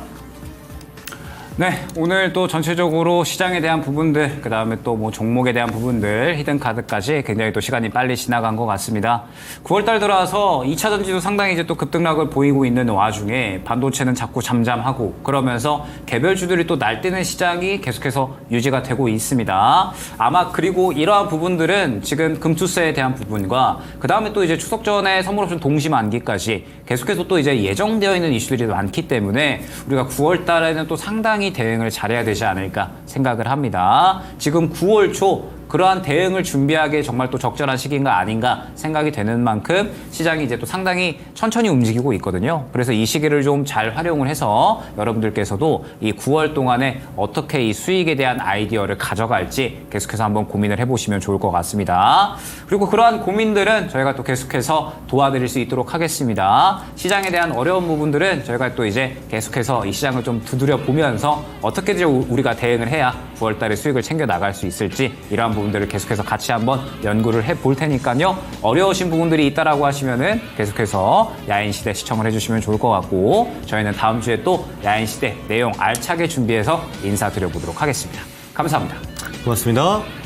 A: 네, 오늘 또 전체적으로 시장에 대한 부분들, 그 다음에 또 뭐 종목에 대한 부분들, 히든카드까지 굉장히 또 시간이 빨리 지나간 것 같습니다. 9월달 들어와서 2차 전지도 상당히 이제 또 급등락을 보이고 있는 와중에 반도체는 자꾸 잠잠하고 그러면서 개별주들이 또 날뛰는 시장이 계속해서 유지가 되고 있습니다. 아마 그리고 이러한 부분들은 지금 금투세에 대한 부분과 그 다음에 또 이제 추석 전에 선물 옵션 동시 만기까지 계속해서 또 이제 예정되어 있는 이슈들이 많기 때문에 우리가 9월달에는 또 상당히 대응을 잘해야 되지 않을까 생각을 합니다. 지금 9월 초 그러한 대응을 준비하기에 정말 또 적절한 시기인가 아닌가 생각이 되는 만큼 시장이 이제 또 상당히 천천히 움직이고 있거든요. 그래서 이 시기를 좀 잘 활용을 해서 여러분들께서도 이 9월 동안에 어떻게 이 수익에 대한 아이디어를 가져갈지 계속해서 한번 고민을 해보시면 좋을 것 같습니다. 그리고 그러한 고민들은 저희가 또 계속해서 도와드릴 수 있도록 하겠습니다. 시장에 대한 어려운 부분들은 저희가 또 이제 계속해서 이 시장을 좀 두드려 보면서 어떻게 우리가 대응을 해야 9월 달에 수익을 챙겨 나갈 수 있을지 이러한 부분들을 계속해서 같이 한번 연구를 해볼 테니까요. 어려우신 부분들이 있다라고 하시면은 계속해서 야인시대 시청을 해주시면 좋을 것 같고 저희는 다음 주에 또 야인시대 내용 알차게 준비해서 인사드려보도록 하겠습니다. 감사합니다.
B: 고맙습니다.